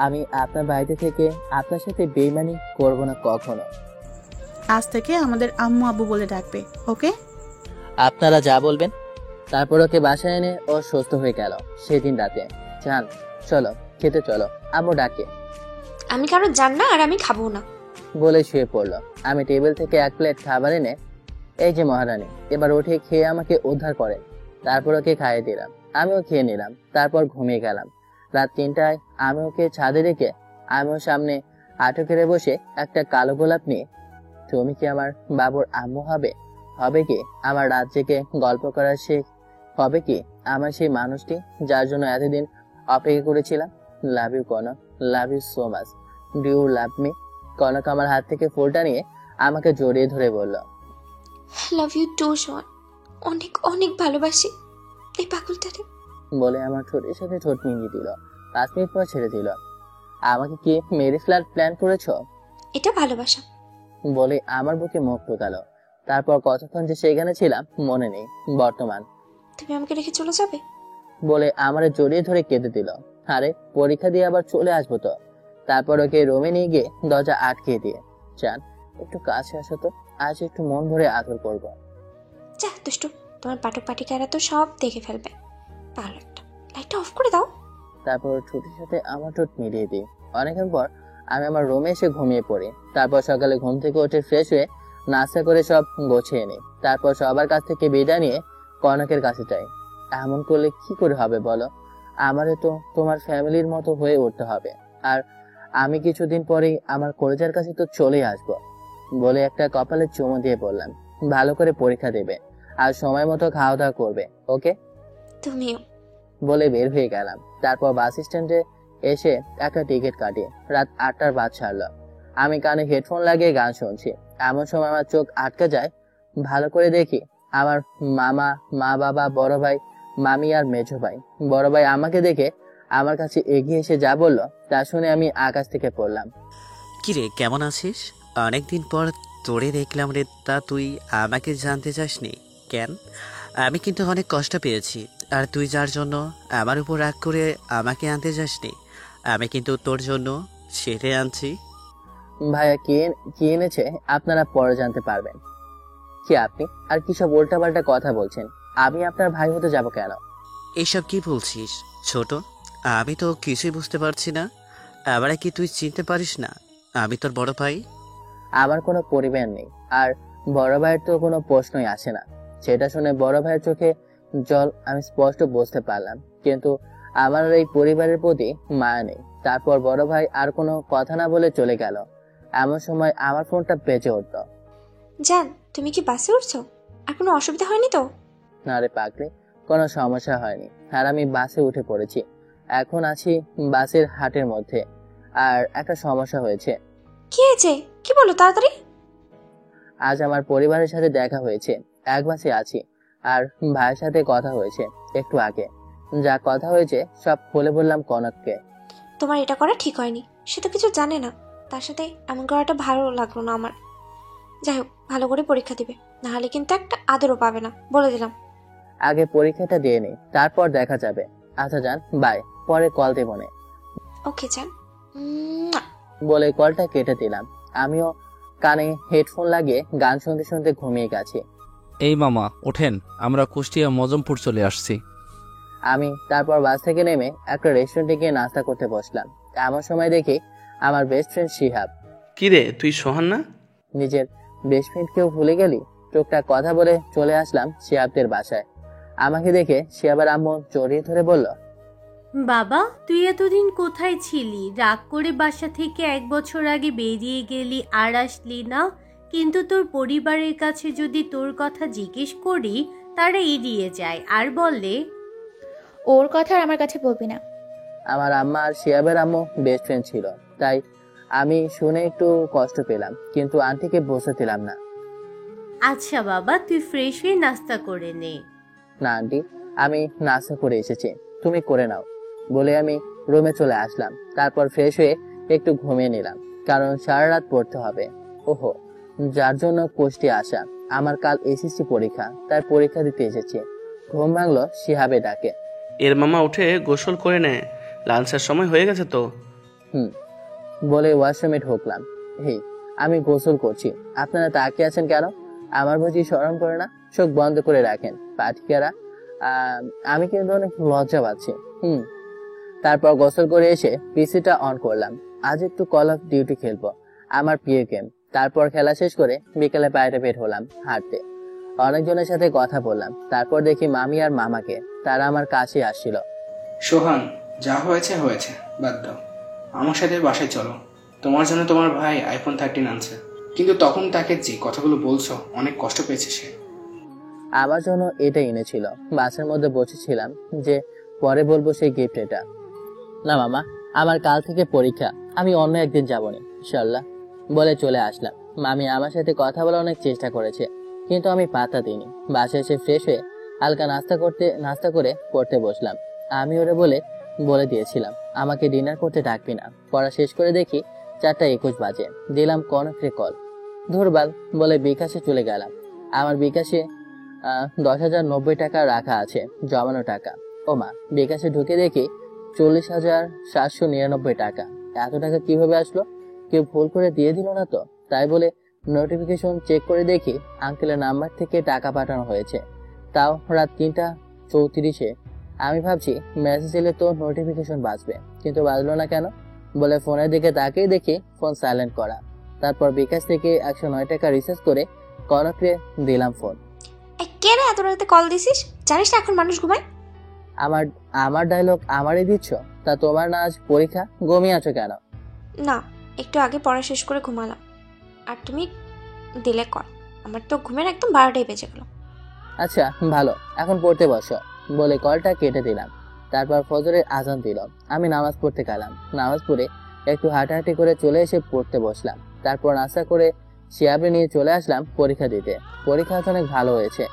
আমি আপনার বাড়িতে থেকে আপনার সাথে বেইমানি করব না কখনো। আজ থেকে আমাদের আম্মু আব্বু বলে ডাকবে, ওকে? আপনারা যা বলবেন। তারপর ওকে বাসায় এনে ও সুস্থ হয়ে গেল সেদিন রাতে। জান, চলো খেতে চলো, আম্মু ডাকে আমি কারো জান না, আর আমি খাবো না। বলে শুয়ে পড়লো। আমি টেবিল থেকে এক প্লেট খাবার এনে, এই যে মহারানী, এবার উঠে খেয়ে আমাকে উদ্ধার করেন। তারপর ওকে খাইয়ে দিলাম, আমিও খেয়ে নিলাম। তারপর ঘুমিয়ে গেলাম। রাত 3টায় আমি ওকে ছাদে রেখে আমিও সামনে আটকেরে বসে একটা কালো গোলাপ নিয়ে, তুমি কি আমার বাবুর আম্মু হবে? হবে কি আমার রাত জেগে গল্প করার শেখ? হবে কি আমার সেই মানুষটি যার জন্য এতদিন অপেক্ষা করেছিলাম? Love you Kanak, love you so much, do you love me? Kanak আমার হাত থেকে ফুলটা নিয়ে আমাকে জড়িয়ে ধরে বলল, লাভ ইউ টু শোন, অনেক অনেক ভালোবাসি এই পাগলটারে। বলে আমার ঠোঁটের সাথে ঠোঁট মিলিয়ে দিল। 5 মিনিট পর ছেড়ে দিল। আমাকে কি মেরে ফেলার প্ল্যান করেছো? এটা ভালোবাসা। বলে আমার বুকে মুখ ঢোকালো। তারপর কতক্ষণ যে সেখানে ছিলাম মনে নেই। বর্তমান তুমি আমাকে রেখে চলে যাবে? বলে আমারে জড়িয়ে ধরে কেঁদে দিল। আরে পরীক্ষা দিয়ে আবার চলে আসবো তো। তারপর ওকে রুমে নিয়ে গিয়ে দরজা আটকে দিয়ে, চান একটু কাছে আসো তো, আজ একটু মন ভরে আদর করবো। যা দুষ্টু, তোমার পাটক পাটিকারা তো সব দেখে ফেলবে। পাগল একটা, লাইটটা অফ করে দাও। তারপর ছুটির সাথে আমার ঠোঁট মিলিয়ে দিই। অনেকক্ষণ পর আমি আমার রুমে এসে ঘুমিয়ে পড়ি। তারপর সকালে ঘুম থেকে উঠে ফ্রেশ হয়ে নাস্তা করে সব গোছিয়ে নিই। তারপর সবার কাছ থেকে বিদায় নিয়ে কনকের কাছে যাই। এমন করলে কি করে হবে বলো? আমারে তো তোমার ফ্যামিলির মতো হয়ে উঠতে হবে। আর আমি কিছুদিন পরেই আমার কলেজের কাছে তো চলেই আসবো। বলে একটা কপালে চুমু দিয়ে বললাম, ভালো করে পরীক্ষা দেবে আর সময় মতো খাওয়া দাওয়া করবে, ওকে? তুমিও। বলে বের হয়ে গেলাম। তারপর বাস স্ট্যান্ডে এসে একটা টিকিট কাটি। রাত 8টার বাস ছাড়লো। আমি কানে হেডফোন লাগিয়ে গান শুনছি। এমন সময় আমার চোখ আটকে যায়। ভালো করে দেখি আমার মামা, মা বাবা, বড় ভাই, মামি আর মেজো ভাই। বড় ভাই আমাকে দেখে আমার কাছে এগিয়ে এসে যা বললো তা শুনে আমি আকাশ থেকে পড়লাম। কিরে, কেমন আছিস? অনেকদিন পর তোরে দেখলাম রে। তা তুই আমাকে জানতে চাসনি কেন? আমি কিন্তু অনেক কষ্ট পেয়েছি, আর তুই যার জন্য আমার উপর রাগ করে আমাকে আনতে যাসনি, আমি কিন্তু তোর জন্য সেরে আনছি। ভাইয়া কি এনেছে আপনারা পরে জানতে পারবেন। কি আপনি আর কি সব উল্টাপাল্টা কথা বলছেন? আমি আপনার ভাই হতে যাব কেন? এসব কি বলছিস ছোট? আমি তো কিছুই বুঝতে পারছি না। আবার কি তুই চিনতে পারিস না আমি তোর বড় ভাই? আমার কোনো পরিবার নেই, আর বড় ভাইয়ের তো কোনো প্রশ্নই আসে না। সেটা শুনে বড় ভাইয়ের চোখে জল আমি স্পষ্ট বুঝতে পারলাম, কিন্তু আমার এই পরিবারের প্রতি মায়া নেই। তারপর বড় ভাই আর কোনো কথা না বলে চলে গেল। এমন সময় আমার ফোনটা বেজে উঠল। জান, তুমি কি বাসে উঠছো? আর কোনো অসুবিধা হয়নি তো? না রে পাগলি, কোনো সমস্যা হয়নি। আর আমি বাসে উঠে পড়েছি। এখন আছি বাসের হাটের মধ্যে। আর একটা সমস্যা হয়েছে। কি হয়েছে? কি বলো তাড়াতাড়ি। আজ আমার পরিবারের সাথে দেখা হয়েছে। এক বাসে আছি, আর ভাইয়ের সাথে কথা হয়েছে একটু আগে। যা কথা হয়েছে সব খুলে বললাম কনককে। তোমার এটা করা ঠিক হয়নি। সে তো কিছু জানে না। তার সাথে এমন করাটা ভালো লাগলো না আমার। যাই হোক, ভালো করে পরীক্ষা দিবে, নাহলে কিন্তু একটা আদরও পাবে না, বলে দিলাম। আগে পরীক্ষাটা দিয়ে নি, তারপর দেখা যাবে। আচ্ছা যান, বাই, পরে কল দেব নে। ওকে জান। বলে কলটা কেটে দিলাম। আমিও কানে হেডফোন লাগিয়ে গান শুনতে শুনতে ঘুমিয়ে গেছি। এই মামা ওঠেন, আমরা কুষ্টিয়া মজমপুর চলে আসছি। আমি তারপর বাস থেকে নেমে একটা রেস্টুরেন্টে গিয়ে নাস্তা করতে বসলাম। এমন সময় দেখি আমার বেস্ট ফ্রেন্ড শিহাব। কিরে, তুই সোহান না? নিজের বেস্ট ফ্রেন্ডকেও ভুলে গেলি? টুকটাক কথা বলে চলে আসলাম শিহাবদের বাসায়। আমাকে দেখে শিহাবের আম্মু জড়িয়ে ধরে বলল, বাবা, তুই এতদিন কোথায় ছিলি? রাগ করে বাসা থেকে 1 বছর আগে বেরিয়ে গেলি, আর আসলি না। কিন্তু তোর পরিবারের কাছে যদি তোর কথা জিজ্ঞেস করি, তারা এড়িয়ে যায় আর বলে, ওর কথা আর আমার কাছে বলবি না। আমার আম্মা আর শিহাবের আম্মু বেস্ট ফ্রেন্ড ছিল, তাই আমি শুনে একটু কষ্ট পেলাম, কিন্তু আন্টিকে বোঝাতে না। আচ্ছা বাবা, তুই ফ্রেশ হয়ে নাস্তা করে নে। না আন্টি, আমি নাস্তা করে এসেছি, তুমি করে নাও। বলে আমি রুমে চলে আসলাম। তারপর ফ্রেশ হয়ে একটু ঘুমিয়ে নিলাম, কারণ সারা রাত পড়তে হবে। ওহো, যার জন্য কুষ্টি আসা। আমার কাল এসএসসি পরীক্ষা, তাই পরীক্ষা দিতে এসেছি। ঘুম ভাঙলো শিহাবে ডাকে। এর মামা উঠে গোসল করে নেয়, লাঞ্চের সময় হয়ে গেছে তো। বলে ওয়াশরুমে ঢুকলাম। এই আমি গোসল করছি, আপনারা তাকিয়ে আছেন কেন? আমার বুঝি শরম করে না? চোখ বন্ধ করে রাখেন পাঠিকারা। আমি কিন্তু অনেক লজ্জা পাচ্ছি। তারপর গোসল করে এসে পিসিটা অন করলাম। আজ একটু কল অফ ডিউটি খেলবো, আমার প্রিয় গেম। তারপর খেলা শেষ করে বিকেলে বাইরে বের হলাম হাঁটতে। অনেকজনের সাথে কথা বললাম। তারপর দেখি মামি আর মামাকে, তারা আমার কাছে আসছিল। সোহান, যা হয়েছে হয়েছে, বাদ দাও। আমার সাথে বাসায় চলো, তোমার জন্য তোমার ভাই আইফোন 13 আনছে। কিন্তু তখন তাকে যে কথাগুলো বলছো, অনেক কষ্ট পেয়েছে সে। আমার জন্য এটা এনেছিল। বাসের মধ্যে বসেছিলাম যে পরে বলবো সেই গিফট এটা। না মামা, আমার কাল থেকে পরীক্ষা, আমি অন্য একদিন যাবনি ইনশাল্লাহ বলে চলে আসলাম। মামি আমার সাথে কথা বলার অনেক চেষ্টা করেছে, কিন্তু আমি পাত্তা দিইনি। বাসে এসে ফ্রেশ হয়ে হালকা নাস্তা করে পড়তে বসলাম। আমি ওরে বলে দিয়েছিলাম আমাকে ডিনার করতে ডাকবি না। পড়া শেষ করে দেখি 4:21 বাজে। দিলাম কনকরে কল। ধুরবাল বলে বিকাশে চলে গেলাম। আমার বিকাশে 10,090 টাকা রাখা আছে, জমানো টাকা। ওমা, বিকাশে ঢুকে দেখি 40,799 টাকা। এত টাকা কিভাবে আসলো? কেউ ভুল করে দিয়ে দিল না তো? তাই বলে নোটিফিকেশন চেক করে দেখি আঙ্কেলের নাম্বার থেকে টাকা পাঠানো হয়েছে, তাও রাত 3:34-এ। আমি ভাবছি মেসেজ এলে তো নোটিফিকেশন বাজবে, কিন্তু বাজলো না কেন? বলে ফোনের দিকে তাকিয়ে দেখি ফোন সাইলেন্ট করা। তারপর বিকাশ থেকে 109 টাকা রিচার্জ করে কনকরে দিলাম ফোন। কেন এত রাতে কল দিছিস? জানিস না এখন মানুষ ঘুমায়? আমার ডায়লগ আমারই দিচ্ছ? তা তোমার না আজ পরীক্ষা, ঘুমিয়ে আছো কেন? না, একটু আগে পড়া শেষ করে ঘুমালাম, আর তুমি দিলে কল। আমার তো ঘুমের একদম 12টাই বেজে গেল। আচ্ছা ভালো, এখন পড়তে বসো বলে কলটা কেটে দিলাম। তারপর ফজরের আজান দিল। আমি নামাজ পড়তে গেলাম। নামাজ পড়ে একটু হাঁটাহাঁটি করে চলে এসে পড়তে বসলাম। তারপর নাস্তা করে শিহাবে নিয়ে চলে আসলাম পরীক্ষা দিতে। পরীক্ষা অনেক ভালো হয়েছে,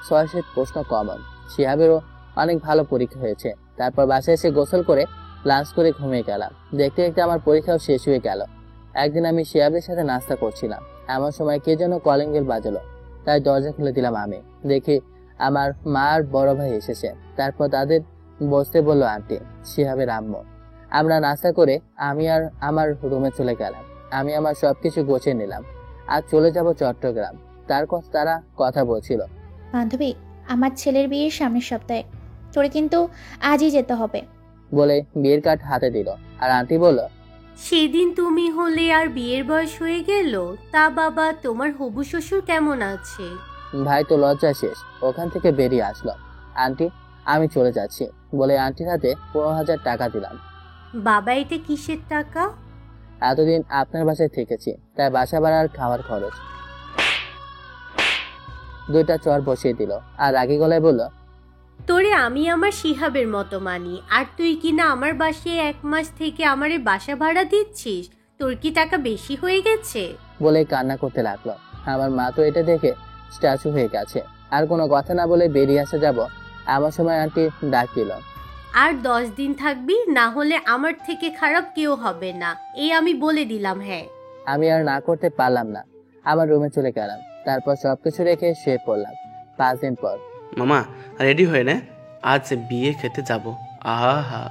6 প্রশ্ন কমন। শিহাবেরও অনেক ভালো পরীক্ষা হয়েছে। তারপর বাসায় এসে গোসল করে লাঞ্চ করে ঘুমিয়ে গেলাম। দেখতে দেখতে আমার পরীক্ষাও শেষ হয়ে গেল। একদিন আমি শিহাবের সাথে নাস্তা করছিলাম, এমন সময় কে যেন কলিং বেল বাজালো। তাই দরজা খুলে দিলাম। আমি দেখি আমার মা আর বড় ভাই এসেছে। তারপর তাদের বসতে বললো আন্টি, শিহাবের আম্মু। আমরা নাস্তা করে আমি আর আমার রুমে চলে গেলাম। আমি আমার সবকিছু গোছিয়ে নিলাম। আজ চলে যাব চট্টগ্রাম। তারা কথা বলছিল। বান্ধবী, আমার ছেলের বিয়ের সামনের সপ্তাহে, তোরে কিন্তু আজই যেতে হবে বলে বিয়ের কার্ড হাতে দিল। আর আন্টি বলল, সেদিন তুমি হলে আর বিয়ের বয়স হয়ে গেল। তা বাবা, তোমার হবু শ্বশুর কেমন আছে? ভাই তো লজ্জা শেষ, ওখান থেকে বেরিয়ে আসলো। আন্টি, আমি চলে যাচ্ছি বলে আন্টির হাতে 15,000 টাকা দিলাম। বাবা, এটা কিসের টাকা? এতদিন আপনার বাসায় থেকেছি, তাই বাসা ভাড়ার খাওয়ার খরচ। 2টা চর বসিয়ে দিল আর রাগী গলায় বলল, তোরে আমি আমার শিহাবের মতো মানি, আর তুই কি না আমার বাসায় 1 মাস থেকে আমারে বাসা ভাড়া দিচ্ছিস? তোর কি টাকা বেশি হয়ে গেছে? বলে কান্না করতে লাগলো। আমার মা তো এটা দেখে স্ট্যাচু হয়ে গেছে। আর কোনো কথা না বলে বেরিয়ে আসা যাব এমন সময় আন্টি ডাক দিল, আর 10 দিন থাকবি, না হলে আমার থেকে খারাপ কেউ হবে না, এই আমি বলে দিলাম। হ্যাঁ। আমি আর না করতে পারলাম না, আমার রুমে চলে গেলাম। তারপর সবকিছু রেখে শুয়ে পড়লাম। 5 দিন পর। মামা রেডি হয়ে নে, আজ বিয়ে খেতে যাব। আহা,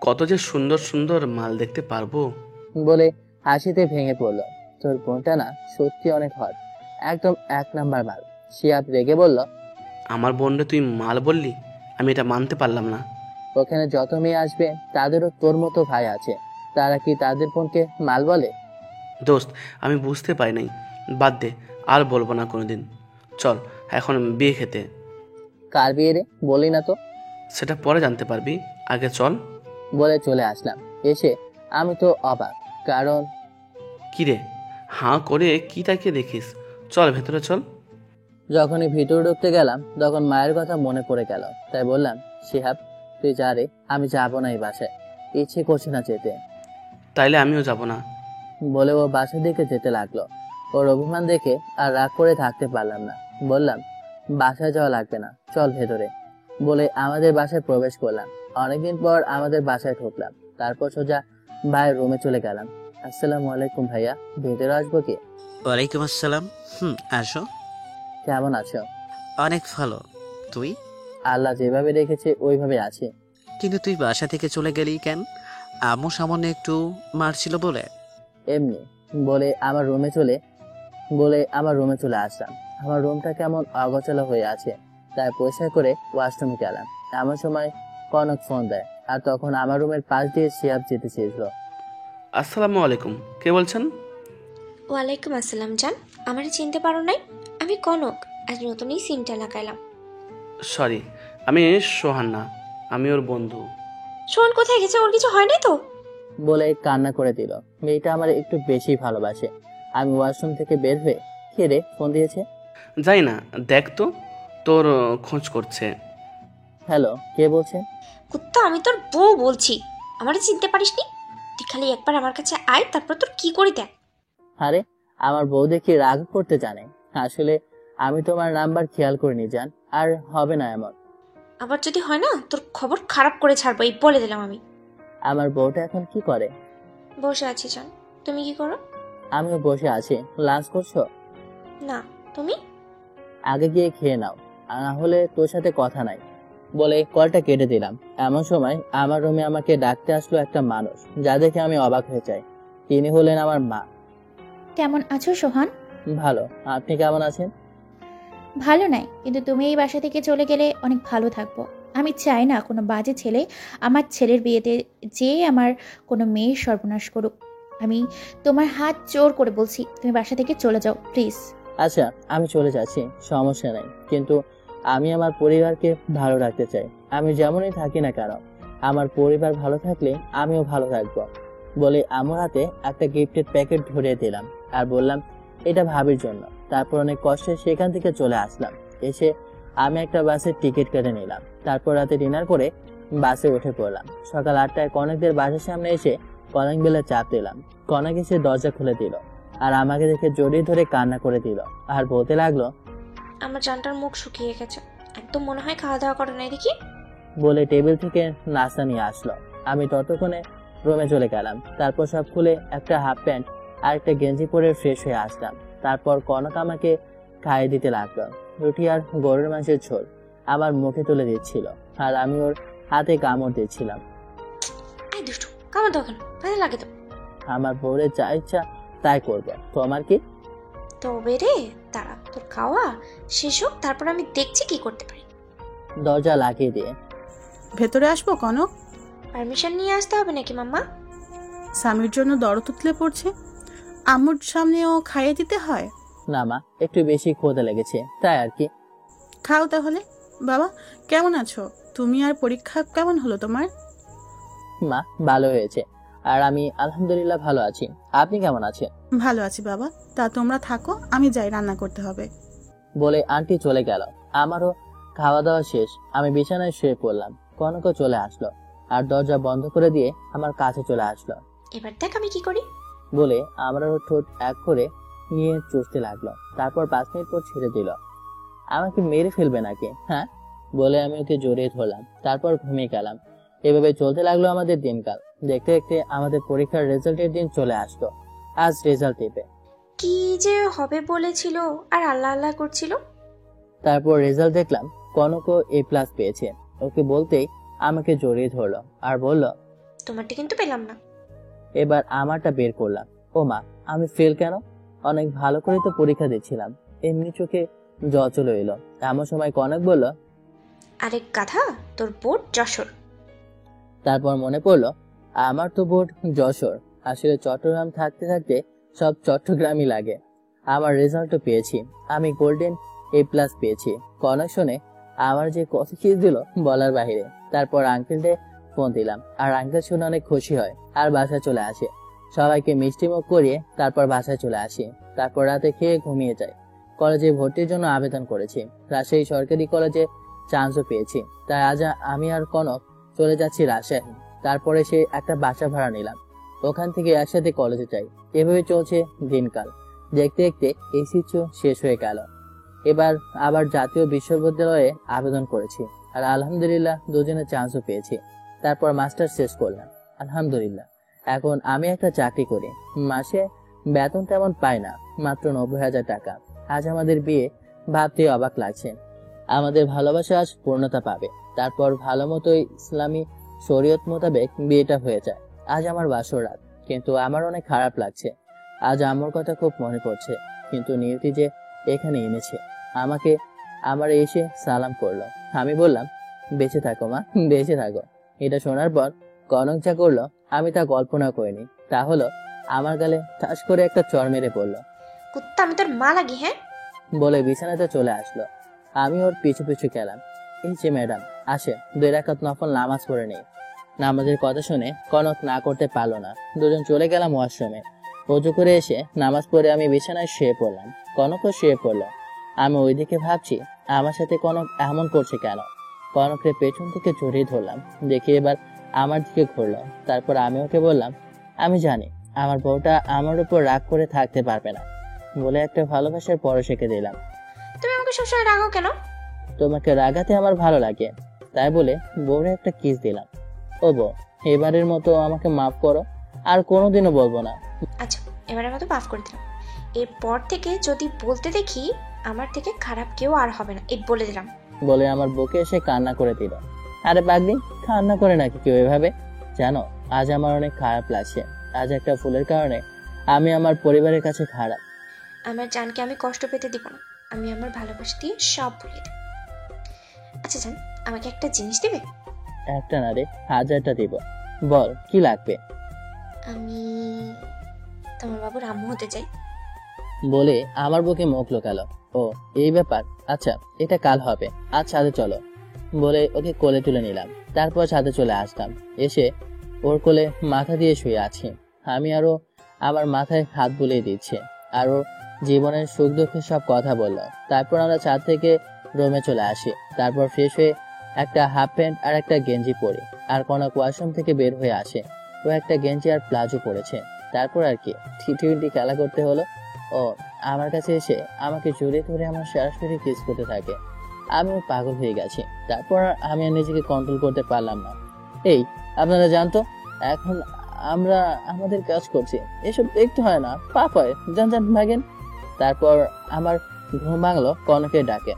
কত যে সুন্দর সুন্দর মাল দেখতে পারবো বলে হাসিতে ভেঙে পড়ল। তোর বোনটা না সত্যি অনেক হট, একদম 1 নাম্বার মাল। শিহাব রেগে বলল, আমার বোনরে তুই মাল বললি? আমি এটা মানতে পারলাম না। ওখানে যত মেয়ে আসবে তাদেরও তোর মতো ভাই আছে, তারা কি তাদের বোনকে মাল বলে? দোস্ত, আমি বুঝতে পারি নাই, বাদ দে, আর বলবো না কোনোদিন। চল এখন বিয়ে খেতে। কার বিয়ে রে, বলি না তো। সেটা পরে জানতে পারবি, আগে চল। বলে চলে আসলাম। এসে আমি তো অবাক, কারণ কি রে, হাঁ করে কি তাকিয়ে দেখিস? চল ভেতরে চল। যখনই ভিতরে ঢুকতে গেলাম তখন মায়ের কথা মনে পড়ে গেল। তাই বললাম, শিহাব তুই যা রে, আমি যাবো না এই বাসায়, ইচ্ছে করছে না যেতে। তাইলে আমিও যাব না বলে ও বাসার দিকে যেতে লাগলো। ওর অভিমান দেখে আর রাগ করে থাকতে পারলাম না। বললাম, বাসায় যাওয়া লাগবে না, চল ভেতরে। বলে আমাদের বাসায় প্রবেশ করলাম। অনেকদিন পর আমাদের বাসায় ঢুকলাম। তারপর সোজা ভাইয়ের রুমে চলে গেলাম। আসসালামু আলাইকুম ভাইয়া, ভেতরে আসবো কি? ওয়ালাইকুম আসসালাম। আসো। কেমন আছো? অনেক ভালো। তুই? আল্লাহ যেভাবে রেখেছে ওইভাবে আছি। কিন্তু তুই বাসা থেকে চলে গেলি কেন? আম্মু সামনে একটু মারছিল বলে? এমনি বলে আমার রুমে চলে আসলাম। আমার রুমটা কেমন অগোছালো হয়ে আছে, তাই পরিষ্কার করে ওয়াশরুমে গেলাম। এমন সময় কনক ফোন দেয়, আর তখন আমার রুমের পাশ দিয়ে শিহাব যেতে চেয়েছিল। আসসালামু আলাইকুম, কে বলছেন? ওয়ালাইকুম আসসালাম জান, আমার চিনতে পারো নাই? আমি কনক, আজ নতুন এই সিমটা লাগাইলাম। সরি, আমি সোহান না, আমি ওর বন্ধু। শোন কোথায় গেছে? ওর কিছু হয় নাই তো? বলে কান্না করে দিল। মেয়েটা আমার একটু বেশি ভালোবাসে। আমি ওয়াশরুম থেকে বের হয়ে, কে রে ফোন দিয়েছে? যাই না, দেখ তো, তোর খোঁজ করছে। হ্যালো, কে বলছে? কুত্তা, আমি তোর বউ বলছি। আমারে চিনতে পারিসনি? তুই খালি একবার আমার কাছে আয়, তারপর তোর কি করি দেখ। আরে, আমার বউ দেখি রাগ করতে জানে। আসলে আমি তোমার নাম্বার খেয়াল করিনি জান, আর হবে না এমন। আবার যদি হয় না, তোর খবর খারাপ করে ছাড়বো, এই বলে দিলাম আমি। আমার বউটা এখন কি করে? বসে আছি জান, তুমি কি করো? আমিও বসে আছি। লাঞ্চ করছো? না, তুমি? আগে গিয়ে খেয়ে নাও, না হলে তোর সাথে কথা নাই। বলে কলটা কেটে দিলাম। এমন সময় আমার রুমে আমাকে ডাকতে আসলো একটা মানুষ, যা দেখে আমি অবাক হয়ে যাই। তিনি হলেন আমার মা। কেমন আছো সোহান? ভালো, আপনি কেমন আছেন? ভালো নাই, কিন্তু তুমি এই বাসা থেকে চলে গেলে অনেক ভালো থাকবো। আমি চাই না কোনো বাজে ছেলে আমার ছেলের বিয়েতে যেয়ে আমার কোনো মেয়ের সর্বনাশ করুক। আমি তোমার হাত জোর করে বলছি, তুমি বাসা থেকে চলে যাও প্লিজ। আচ্ছা, আমি চলে যাচ্ছি, সমস্যা নাই, কিন্তু আমি আমার পরিবারকে ভালো রাখতে চাই। আমি যেমনই থাকি না কেন, আমার পরিবার ভালো থাকলে আমিও ভালো থাকবো। বলে আমার হাতে একটা গিফটের প্যাকেট ধরিয়ে দিলাম আর বললাম, এটা ভাবির জন্য। তারপর অনেক কষ্টে সেখান থেকে চলে আসলাম। এসে আমি একটা বাসের টিকিট কেটে নিলাম। তারপর রাতে ডিনার করে বাসে উঠে পড়লাম। সকাল 8টায় কনকদের বাসার সামনে এসে কলিং বেলে চাপ দিলাম। কনক এসে দরজা খুলে দিল আর আমাকে দেখে জড়িয়ে ধরে কান্না করে দিল আর বলতে লাগলো, আমার জানটার মুখ শুকিয়ে গেছে, একদম মনে হয় খাওয়া দাওয়া করে নাই দেখি। বলে টেবিল থেকে নাস্তা নিয়ে আসলো। আমি ততক্ষণে রুমে চলে গেলাম। তারপর সব খুলে একটা হাফ প্যান্ট আর একটা গেঞ্জি পরে ফ্রেশ হয়ে আসলাম। তারপর কনক আমাকে খাইয়ে দিতে লাগলো। রুটি আর গরুর মাংসের ঝোল আমার মুখে তুলে দিচ্ছিল, আর আমি ওর হাতে কামড় দিচ্ছিলাম। এই দুষ্টু, কামড় দাও কেন? ভালো লাগে তো। আমার বউরে যা ইচ্ছা তাই করবে, তোমার কি? তবে রে, দাঁড়া, তোর খাওয়া শেষ হোক, তারপর আমি দেখছি কি করতে পারি। দরজা লাগিয়ে দিয়ে, ভেতরে আসবো কনক? পারমিশন নিয়ে আসতে হবে নাকি মাম্মা? স্বামীর জন্য দরদ উতলে পড়ছে, আম্মুর সামনেও খাইয়ে দিতে হয়? না মা, একটু বেশি ক্ষুধা লেগেছে তাই আর কি। খাও তাহলে। বাবা, কেমন আছো তুমি? আর পরীক্ষা কেমন হলো তোমার? মা, ভালো হয়েছে, আর আমি আলহামদুলিল্লাহ ভালো আছি। আপনি কেমন আছেন? ভালো আছি বাবা। তা তোমরা থাকো, আমি যাই, রান্না করতে হবে। বলে আন্টি চলে গেল। আমারও খাওয়া দাওয়া শেষ। আমি বিছানায় শুয়ে পড়লাম। কনকও চলে আসলো আর দরজা বন্ধ করে দিয়ে আমার কাছে চলে আসলো। এবার দেখ আমি কি করি। বলে আমারও ঠোঁট এক করে নিয়ে চুষতে লাগলো। তারপর 5 মিনিট পর ছেড়ে দিল। আমাকে মেরে ফেলবে নাকি? হ্যাঁ, বলে আমি ওকে জড়িয়ে ধরলাম। তারপর ঘুমিয়ে গেলাম। এভাবে চলতে লাগলো আমাদের দিনকাল। দেখতে দেখতে আমাদের পরীক্ষার রেজাল্টের দিন চলে আসলো। আজ রেজাল্ট দেবে। কি যে হবে বলেছিল আর আল্লাহ আল্লাহ করছিল। তারপর রেজাল্ট দেখলাম কনকও A+ পেয়েছে। ওকে বলতেই আমাকে জড়িয়ে ধরলো আর বলল, তোমারটা কিন্তু পেলাম না। এবার আমারটা বের করলাম। ও মা, আমি ফেল কেন? অনেক ভালো করে তো পরীক্ষা দিচ্ছিলাম। এমনি চোখে জল চলে এলো। এমন সময় কনক বলল, আরেক গাধা, তোর বোর্ড যশোর। তারপর মনে পড়লো আমার তো বোর্ড যশোর। আসলে চট্টগ্রাম থাকতে থাকতে সব চট্টগ্রামই লাগে। আমার রেজাল্টও পেয়েছি, আমি গোল্ডেন A+ পেয়েছি। কনক শুনে আমার যে কত কিছু দিল বলার বাহিরে। তারপর আঙ্কেলকে ফোন দিলাম, আর আঙ্কেল শুনে অনেক খুশি হয় আর বাসায় চলে আসে। সবাইকে মিষ্টিমুখ করিয়ে তারপর বাসায় চলে আসি। তারপর রাতে খেয়ে ঘুমিয়ে যাই। কলেজে ভর্তির জন্য আবেদন করেছি। রাজশাহী সরকারি কলেজে চান্সও পেয়েছি। তাই আজ আমি আর কনক চলে যাচ্ছি রাজশাহী। তারপরে সে একটা বাসা ভাড়া নিলাম, ওখান থেকে একসাথে কলেজে যাই। এভাবে চলছে দিনকাল। দেখতে দেখতে SSC শেষ হয়ে গেল। এবার আবার জাতীয় বিশ্ববিদ্যালয়ে আবেদন করেছি, আর আলহামদুলিল্লাহ দুজনে চান্সও পেয়েছি। তারপর মাস্টার শেষ করলাম, আলহামদুলিল্লাহ। এখন আমি একটা চাকরি করি, মাসে বেতন তেমন পাই না, মাত্র 90,000 টাকা। আজ আমাদের বিয়ে, ভাবতেই অবাক লাগছে। আমাদের ভালোবাসা আজ পূর্ণতা পাবে। তারপর ভালো মতোই ইসলামী শরীয়ত মোতাবেক বিয়েটা হয়ে যায়। আজ আমার বাসর রাত, কিন্তু আমার অনেক খারাপ লাগছে। আজ আম্মুর কথা খুব মনে পড়ছে, কিন্তু নিয়তি যে এখানে এনেছে আমাকে, আমার এসে সালাম করলো। আমি বললাম, বেঁচে থাকো মা, বেঁচে থাকো। এটা শোনার পর কনক যা করলো আমি তা কল্পনা করিনি। তা হলো আমার গালে ঠাস করে একটা চড় মেরে পড়লো। কুত্তা, আমি তোর মা লাগি? হ্যাঁ, বলে বিছানাতে চলে আসলো। আমি ওর পিছু পিছু গেলাম। এই যে ম্যাডাম আসে, 2 রাকাত নফল নামাজ পড়ে নেই। নামাজের কথা শুনে কনক না করতে পারলো না। দুজন চলে গেলাম ওয়াশরুমে। অজু করে এসে নামাজ পড়ে আমি বিছানায় শুয়ে পড়লাম। কনকও শুয়ে পড়লো। আমি ওইদিকে ভাবছি আমার সাথে কনক এমন করছে কেন। কনককে পেছন থেকে জড়িয়ে ধরলাম, দেখি এবার আমার দিকে ঘুরলো। তারপর আমি ওকে বললাম, আমি জানি আমার বউটা আমার উপর রাগ করে থাকতে পারবে না, বলে একটা ভালোবাসার পরশেকে দিলাম। তুমি আমাকে সবসময় রাগো কেন? তোমাকে রাগাতে আমার ভালো লাগে, তাই বলে বউরে একটা কিস দিলাম। ও বউ, এবারের মতো আমাকে মাফ করো, আর কোনোদিনও বলবো না। আচ্ছা, এবারের মতো মাফ করে দিলাম। এরপর থেকে যদি বলতে দেখি আমার থেকে খারাপ কেউ আর হবে না, এই বলে দিলাম। বলে আমার বুকে এসে কান্না করে দিল। আরে বাগদি, কান্না করে নাকি কেউ এভাবে? জানো, আজ আমার অনেক খারাপ লাগছে। আজ একটা ফুলের কারণে আমি আমার পরিবারের কাছে খারাপ। আমার জানকে আমি কষ্ট পেতে দিব না। আমি আমার ভালোবাসা দিয়ে সব ভুলে দেব। আচ্ছা জান, আমাকে একটা জিনিস দিবে? একটা না রে, 1000টা দিব। বল কি লাগবে? আমি তোমার বাবুর আম্মু হতে চাই। বলে আমার বুকে মুখ লোকালো। ও এই ব্যাপার, আচ্ছা এটা কাল হবে, আজ ছাদে চলো। বলে ওকে কোলে তুলে নিলাম। তারপর ছাদে চলে আসলাম। এসে ওর কোলে মাথা দিয়ে শুয়ে আছি। আমি আরো আমার মাথায় হাত বুলিয়ে দিচ্ছে, আরো জীবনের সুখ দুঃখের সব কথা বলল। তারপর আমরা ছাদ থেকে রুমে চলে আসি। তারপর ফ্রেশ হয়ে একটা হাফ প্যান্ট আর একটা গেঞ্জি পরি। আর কনক ওয়াশরুম থেকে বের হয়ে আসে। ও একটা গেঞ্জি আর প্লাজো পরেছে। তারপর আর কি টি20 খেলা করতে হলো। ও আমার কাছে এসে আমাকে জড়িয়ে ধরে আমার সরাসরি কিস করতে থাকে। আমিও পাগল হয়ে গেছি। তারপর আমি আর নিজেকে কন্ট্রোল করতে পারলাম না। এই আপনারা জানতো, এখন আমরা আমাদের কাজ করছি, এসব দেখতে হয় না, পাপ হয়, জান জান ভাগেন। তারপর আমার ঘুম ভাঙলো কনকের ডাকে।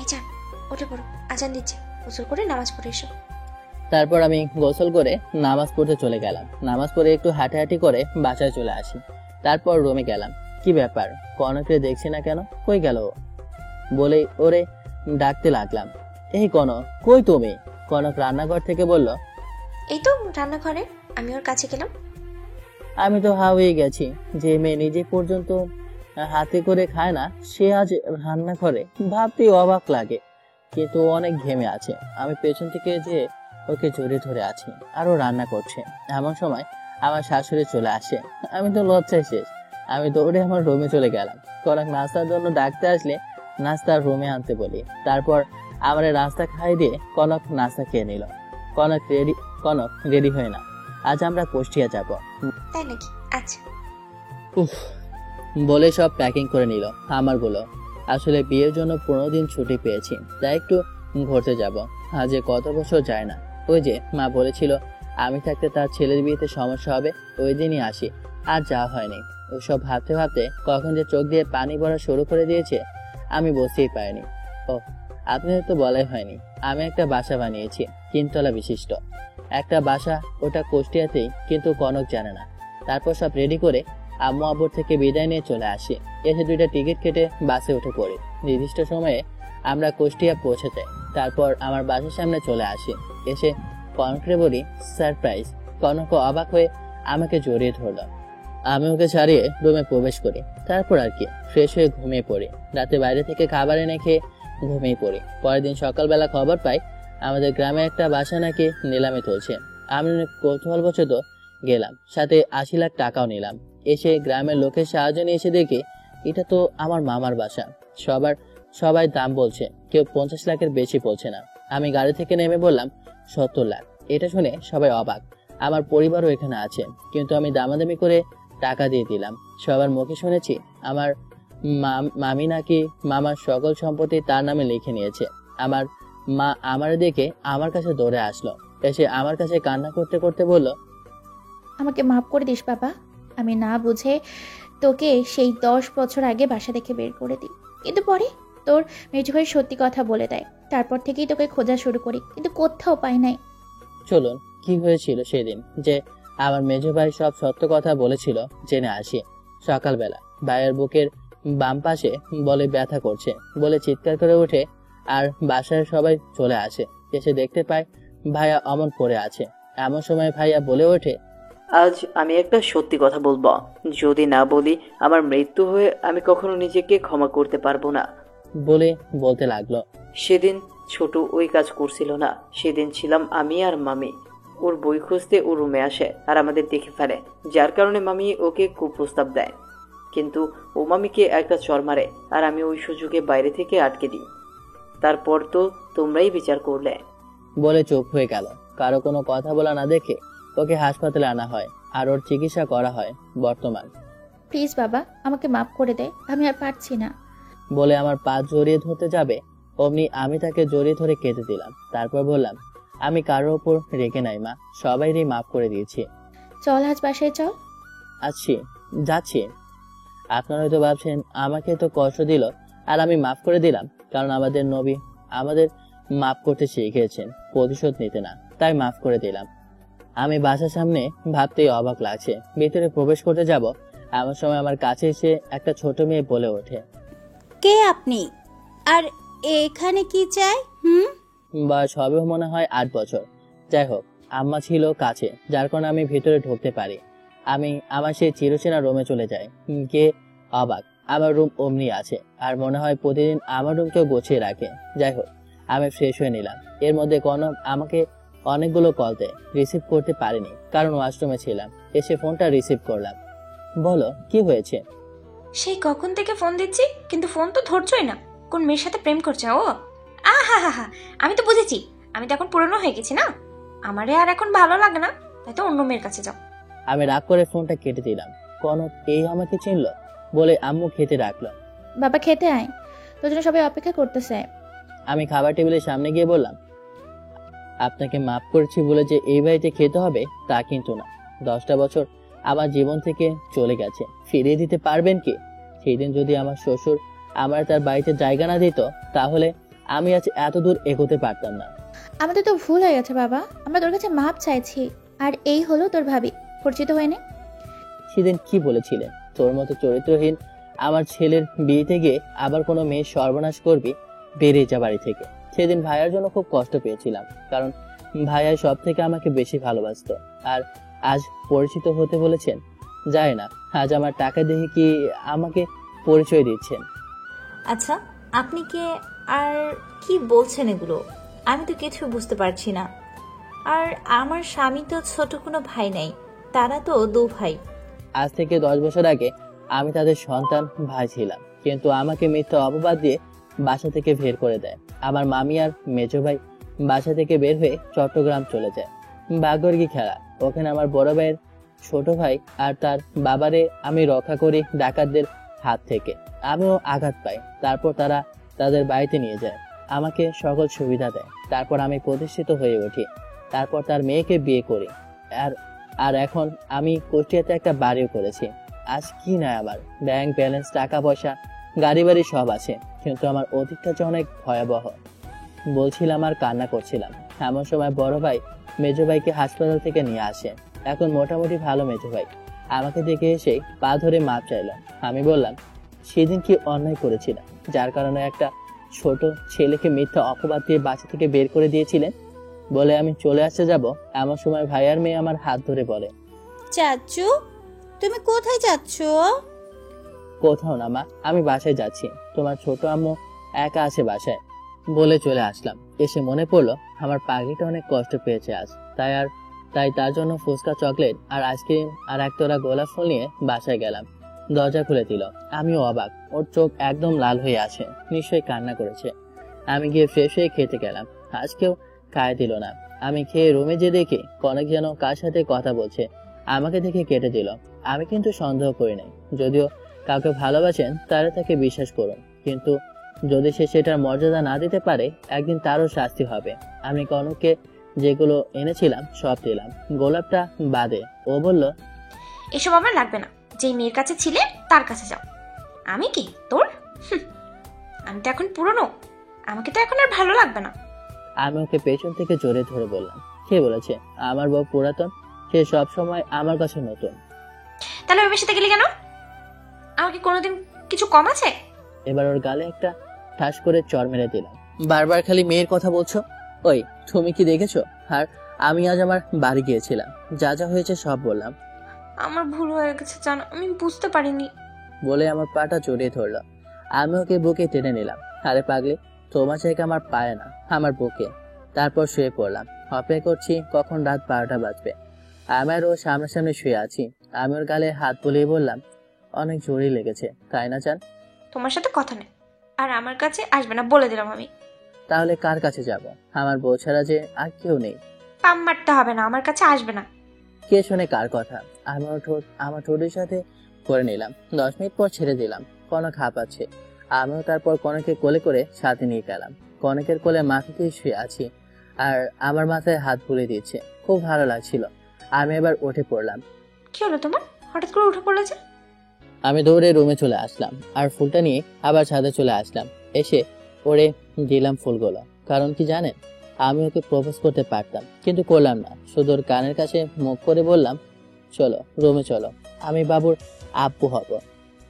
এই যান, উঠে পড়ো, আজান দিচ্ছে, গোসল করে নামাজ পড়ে এসো। তারপর আমি গোসল করে নামাজ পড়তে চলে গেলাম। নামাজ পড়ে একটু হাঁটাহাঁটি করে বাসায় চলে আসি। তারপর রুমে গেলাম। কি ব্যাপার, কনককে দেখছি না কেন, কই গেল বলে ওরে ডাকতে লাগলাম। এই কনক, কই তুমি? কনক রান্নাঘর থেকে বলল, এই তো রান্নাঘরে। আমি ওর কাছে গেলাম। আমি তো হা হয়ে গেছি। যে মেয়ে নিজে পর্যন্ত হাতে করে খায় না, সে আজ রান্নাঘরে, ভাবতেই অবাক লাগে। কিন্তু অনেক ঘেমে আছে। আমি পেছন থেকে যে ওকে জড়িয়ে ধরে আছি, আর ও রান্না করছে। এমন সময় আমার শাশুড়ি চলে আসে। আমি তো লজ্জায় শেষ। আমি দৌড়ে আমার রুমে চলে গেলাম। কনক নাস্তার জন্য ডাকতে আসলে নাস্তা রুমে আনতে বলি। তারপর আমার নাস্তা খাই দিয়ে কনক নাস্তা খেয়ে নিল। কনক রেডি হয় না, আজ আমরা কুষ্টিয়া যাব। তাই নাকি? আচ্ছা। উফ বলে সব প্যাকিং করে নিল আমারগুলো। আসলে বিয়ের জন্য 15 দিন ছুটি পেয়েছি, তাই একটু ঘুরতে যাব। আজ কত বছর যায় না। ওই যে মা বলেছিল আমি থাকতে তার ছেলের বিয়েতে সমস্যা হবে, ওই দিনই আসি। আর যাওয়া হয়নি। ওসব ভাবতে ভাবতে কখন যে চোখ দিয়ে পানি পড়া শুরু করে দিয়েছে আমি বুঝতেই পারিনি। ও আপনাদের তো বলাই হয়নি, আমি একটা বাসা বানিয়েছি 3 তলা বিশিষ্ট একটা বাসা। ওটা কুষ্টিয়াতেই, কিন্তু কনক জানে না। তারপর সব রেডি করে আম্মু আব্বুর থেকে বিদায় নিয়ে চলে আসি। এসে 2টা টিকিট কেটে বাসে উঠে পড়ি। নির্দিষ্ট সময়ে আমরা কুষ্টিয়া পৌঁছে যাই। তারপর আমার বাসার সামনে চলে আসি। এসে কনককে বলি সারপ্রাইজ। কনক অবাক হয়ে আমাকে জড়িয়ে ধরল। আমি ওকে ছাড়িয়ে রুমে প্রবেশ করি। তারপর আর কি ফ্রেশ হয়ে ঘুমিয়ে পড়ি। রাতে বাইরে থেকে খাবার এনে খেয়ে ঘুমিয়ে পড়ি। পরের দিন সকালবেলা খবর পাই আমাদের গ্রামে একটা বাসা নাকি নিলামে চলছে। আমি কৌতূহলবশত গেলাম, সাথে 80 লাখ টাকাও নিলাম। এসে গ্রামের লোকের সাহায্য নিয়ে এসে দেখি এটা তো আমার মামার বাসা। সবাই দাম বলছে, কেউ 50 লাখের বেশি বলছে না। আমি গাড়ি থেকে নেমে বললাম 70 লাখ। এটা শুনে সবাই অবাক। আমার পরিবারও এখানে আছে, কিন্তু আমি দামাদামি করে টাকা দিয়ে দিলাম। সবার মুখে শুনেছি আমার মামি নাকি মামার সকল সম্পত্তি তার নামে লিখে নিয়েছে। আমার মা আমার দেখে আমার কাছে দৌড়ে আসলো। এসে আমার কাছে কান্না করতে করতে বলল, আমাকে মাফ করে দিস বাবা। আমি না বুঝে তোকে সেই 10 বছর আগে বাসা থেকে বের করে দিই, কিন্তু পরে তোর মেজো ভাই সত্যি কথা বলে দেয়। তারপর থেকেই তোকে খোঁজা শুরু করি, কিন্তু কোথাও পাই নাই। চলুন কি হয়েছিল সেদিন, যে আমার মেজো ভাই সব সত্য কথা বলেছিল জেনে আসি। সকালবেলা ভাইয়ের বুকের বাম পাশে বলে ব্যথা করছে বলে চিৎকার করে ওঠে আর বাসায় সবাই চলে আসে। এসে দেখতে পায় ভাইয়া অমন পড়ে আছে। এমন সময় ভাইয়া বলে ওঠে, আজ আমি একটা সত্যি কথা বলবো, যদি না বলি আমার মৃত্যু হয়ে আমি কখনো নিজেকে ক্ষমা করতে পারবো না। বলে বলতে লাগলো, সেদিন ছোট ওই কাজ করছিল না, সেদিন ছিলাম আমি আর মামি। ওর বই খুঁজতে ও রুমে আসে আর আমাদের দেখে ফেলে, যার কারণে মামি ওকে কুপ্রস্তাব দেয়। কিন্তু ও মামিকে একটা চর মারে আর আমি ওই সুযোগে বাইরে থেকে আটকে দিই। তারপর তো তোমরাই বিচার করলে। বলে চুপ হয়ে গেল। কারো কোনো কথা বলা না দেখে ওকে হাসপাতালে আনা হয় আর ওর চিকিৎসা করা হয়। বর্তমান প্লিজ বাবা, আমাকে মাফ করে দে, আমি আর পারছি না। বলে আমার পা জড়িয়ে ধরতে যাবে, অমনি আমি তাকে জড়িয়ে ধরে কেঁদে দিলাম। তারপর বললাম, আমি কারোর ওপর রেগে নাই মা, সবাইরই মাফ করে দিয়েছি। চল আজ বাসায় চল। আচ্ছা যাচ্ছি। আপনারা হয়তো ভাবছেন আমাকে তো কষ্ট দিল আর আমি মাফ করে দিলাম, কারণ আমাদের নবী আমাদের মাফ করতে শিখিয়েছেন, প্রতিশোধ নিতে না, তাই মাফ করে দিলাম। আমি বাসার সামনে ভাবতেই অবাক লাগছে। ভিতরে প্রবেশ করতে যাব, এমন সময় আমার কাছে এসে একটা ছোট মেয়ে বলে ওঠে, কে আপনি আর এখানে কি চাই? বয়স হবে মনে হয় 8 বছর। যাই হোক, আম্মা ছিল কাছে, যার কারণে আমি ভিতরে ঢুকতে পারি। আমি আমার সেই চিরচেনা রুমে চলে যাই। গিয়ে অবাক, আমার রুম অমনি আছে আর মনে হয় প্রতিদিন আমার রুমকেও গোছিয়ে রাখে। যাই হোক, আমি ফ্রেশ হয়ে নিলাম। এর মধ্যে কনক আমাকে অনেকগুলো কল দেয়, রিসিভ করতে পারিনি কারণ ওয়াশরুমে ছিলাম। এসে ফোনটা রিসিভ করলাম। বলো কি হয়েছে? সেই কখন থেকে ফোন দিচ্ছি কিন্তু ফোন তো ধরছই না। কোন মেয়ের সাথে প্রেম করছে ও? আহা হা হা, আমি তো বুঝেছি, আমি তো এখন পুরনো হয়ে গেছি না, আমারে আর এখন ভালো লাগে না, তাই তো অন্য মেয়ের কাছে যাও। আমি রাগ করে ফোনটা কেটে দিলাম। কনক এই আমাকে চিনল বলে আম্মু খেতে রাখলো। বাবা খেতে আয়, তোর জন্য সবাই অপেক্ষা করতেছে। আমি খাবার টেবিলের সামনে গিয়ে বললাম, আপনাকে মাফ করেছি বলে যে এই বাড়িতে খেতে হবে তা কিন্তু না। 10টা বছর আমার জীবন থেকে চলে গেছে, ফিরিয়ে দিতে পারবেন কি? সেই দিন যদি আমার শ্বশুর আমার তার বাড়িতে জায়গা না দিত, তাহলে আমি আজ এত দূর এগোতে পারতাম না। আমাদের তো ভুল হয়ে গেছে বাবা, আমরা তোর কাছে মাপ চাইছি। আর এই হলো তোর ভাবি, পরিচিত হয়ে নে। সেদিন কি বলেছিলেন, তোর মতো চরিত্রহীন আমার ছেলের বিয়েতে গিয়ে আবার কোনো মেয়ে সর্বনাশ করবি, বেরিয়ে যা বাড়ি থেকে। সেদিন ভাইয়ার জন্য খুব কষ্ট পেয়েছিলাম, কারণ ভাইয়া সব থেকে আমাকে বেশি ভালোবাসতো। আর আজ পরিচিত হতে বলেছেন, যায় না আজ আমার টাকা দেখে কি আমাকে পরিচয় দিচ্ছেন? আচ্ছা, আপনি কে আর কি বলছেন এগুলো? আমি তো কিছু বুঝতে পারছি না। আর আমার স্বামী তো ছোট কোনো ভাই নাই, তারা তো 2 ভাই। আজ থেকে 10 বছর আগে আমি তাদের সন্তান ভাই ছিলাম, কিন্তু আমাকে মিথ্যা অপবাদ দিয়ে বাসা থেকে বের করে দেয়। আমার মামি আর মেজো ভাই বাসা থেকে বের হয়ে চট্টগ্রাম চলে যায়। ভাগ্যের কি খেলা, ওখানে আমার বড় ভাইয়ের ছোট ভাই আর তার বাবারে আমি রক্ষা করি ডাকাতদের হাত থেকে। আমিও আঘাত পাই। তারপর তারা তাদের বাড়িতে নিয়ে যায়, আমাকে সকল সুবিধা দেয়। তারপর আমি প্রতিষ্ঠিত হয়ে উঠি। তারপর তার মেয়েকে বিয়ে করি। আর এখন আমি কুষ্টিয়াতে একটা বাড়িও করেছি। আজ কি না আমার ব্যাংক ব্যালেন্স, টাকা পয়সা, গাড়ি বাড়ি সব আছে, কিন্তু আমার অতীতটা যে অনেক ভয়াবহ। বলছিলাম আর কান্না করছিলাম। এমন সময় বড় ভাই মেজো ভাইকে হাসপাতাল থেকে নিয়ে আসে। এখন মোটামুটি ভালো মেজো ভাই। আমাকে দেখে এসে পা ধরে মাপ চাইল। আমি বললাম, সেদিন কি অন্যায় করেছিলাম যার কারণে একটা ছোট ছেলেকে মিথ্যা অপবাদ দিয়ে বাসা থেকে বের করে দিয়েছিলেন? বলে আমি চলে আসতে যাব, এমন সময় ভাইয়ার মেয়ে আমার হাত ধরে বলে, চাচু তুমি কোথায় যাচ্ছ? কোথাও না মা, আমি বাসায় যাচ্ছি, তোমার ছোট আম্মু একা আছে বাসায়। বলে চলে আসলাম। এসে মনে পড়লো আমার পাখিটা অনেক কষ্ট পেয়েছে আজ, তাই তার জন্য ফুচকা, চকলেট আর আইসক্রিম আর একতলা গোলাপ ফুল নিয়ে বাসায় গেলাম। দরজা খুলে দিল। আমিও অবাক, ওর চোখ একদম লাল হয়ে আছে, নিশ্চয়ই কান্না করেছে। আমি গিয়ে ফ্রেশ হয়ে খেতে গেলাম। আজকেও খায় দিল না। আমি খেয়ে রুমে যে দেখি কনক যেন কার সাথে কথা বলছে, আমাকে দেখে কেটে দিল। আমি কিন্তু সন্দেহ করি নাই, যদিও কাউকে ভালোবাসেন তারা তাকে বিশ্বাস করুন, কিন্তু যদি সে সেটার মর্যাদা না দিতে পারে একদিন তারও শাস্তি হবে। আমি কনককে যেগুলো এনেছিলাম সব দিলাম, গোলাপটা বাদে। ও বলল, এসব আমার লাগবে না, যেই মেয়ের কাছে ছিলে তার কাছে যাও। আমি কি তোর? আমি তো এখন পুরনো, আমাকে তো এখন আর ভালো লাগবে না। আমি ওকে পেছন থেকে জোরে ধরে বললাম, কে বলেছে আমার বউ পুরাতন? সে সব সময় আমার কাছে নতুন। তাহলে ওই মেয়ের সাথে গেলি কেন? আমাকে কোনোদিন কিছু কম আছে? এবার ওর গালে একটা ঠাস করে চড় মেরে দিলাম। বারবার খালি মেয়ের কথা বলছো। ওই, তুমি কি দেখেছো? আর আমি আজ আমার বাড়ি গিয়েছিলাম, যা যা হয়েছে সব বললাম। আমার ভুল হয়ে গেছে জান, আমি বুঝতে পারিনি। বলে আমার পাটা জড়িয়ে ধরলো। আমি ওকে বুকে টেনে নিলাম। আরে পাগলি, তোমার জায়গা আমার পায়ে না, আমার বুকে। তারপর শুয়ে পড়লাম। অপেক্ষা করছি কখন রাত 12টা বাজবে। আমি আর ও সামনাসামনি শুয়ে আছি। আমি ওর গালে হাত বুলিয়ে বললাম, অনেক জোরেই লেগেছে, তাই না জান? তোমার সাথে কথা নেই, আর আমার কাছে আসবে না বলে দিলাম আমি। তাহলে কার কাছে যাব? আমার বউ ছাড়া যে আর কেউ নেই। পাম মারতে হবে না, আমার কাছে আসবে না। কে শোনে কার কথা? আমার ঠোঁটের সাথে করে নিলাম। 10 মিনিট পর ছেড়ে দিলাম। কনক হাঁপাচ্ছে। আমিও তারপর কনককে কোলে করে সাথে নিয়ে গেলাম। কনকের কোলে মাথা দিয়ে শুয়ে আছি, আর আমার মাথায় হাত বুলিয়ে দিচ্ছে। খুব ভালো লাগছিল। আমি এবার উঠে পড়লাম। কি হলো তোমার, হঠাৎ করে উঠে পড়লে যে? আমি দৌড়ে রুমে চলে আসলাম, আর ফুলটা নিয়ে আবার ছাদে চলে আসলাম। এসে ওরে দিলাম ফুলগুলো। কারণ কি জানেন? আমি ওকে প্রপোজ করতে পারতাম, কিন্তু করলাম না। শুধু ওর কানের কাছে মুখ করে বললাম, চলো রুমে চলো, আমি বাবুর আব্বু হব।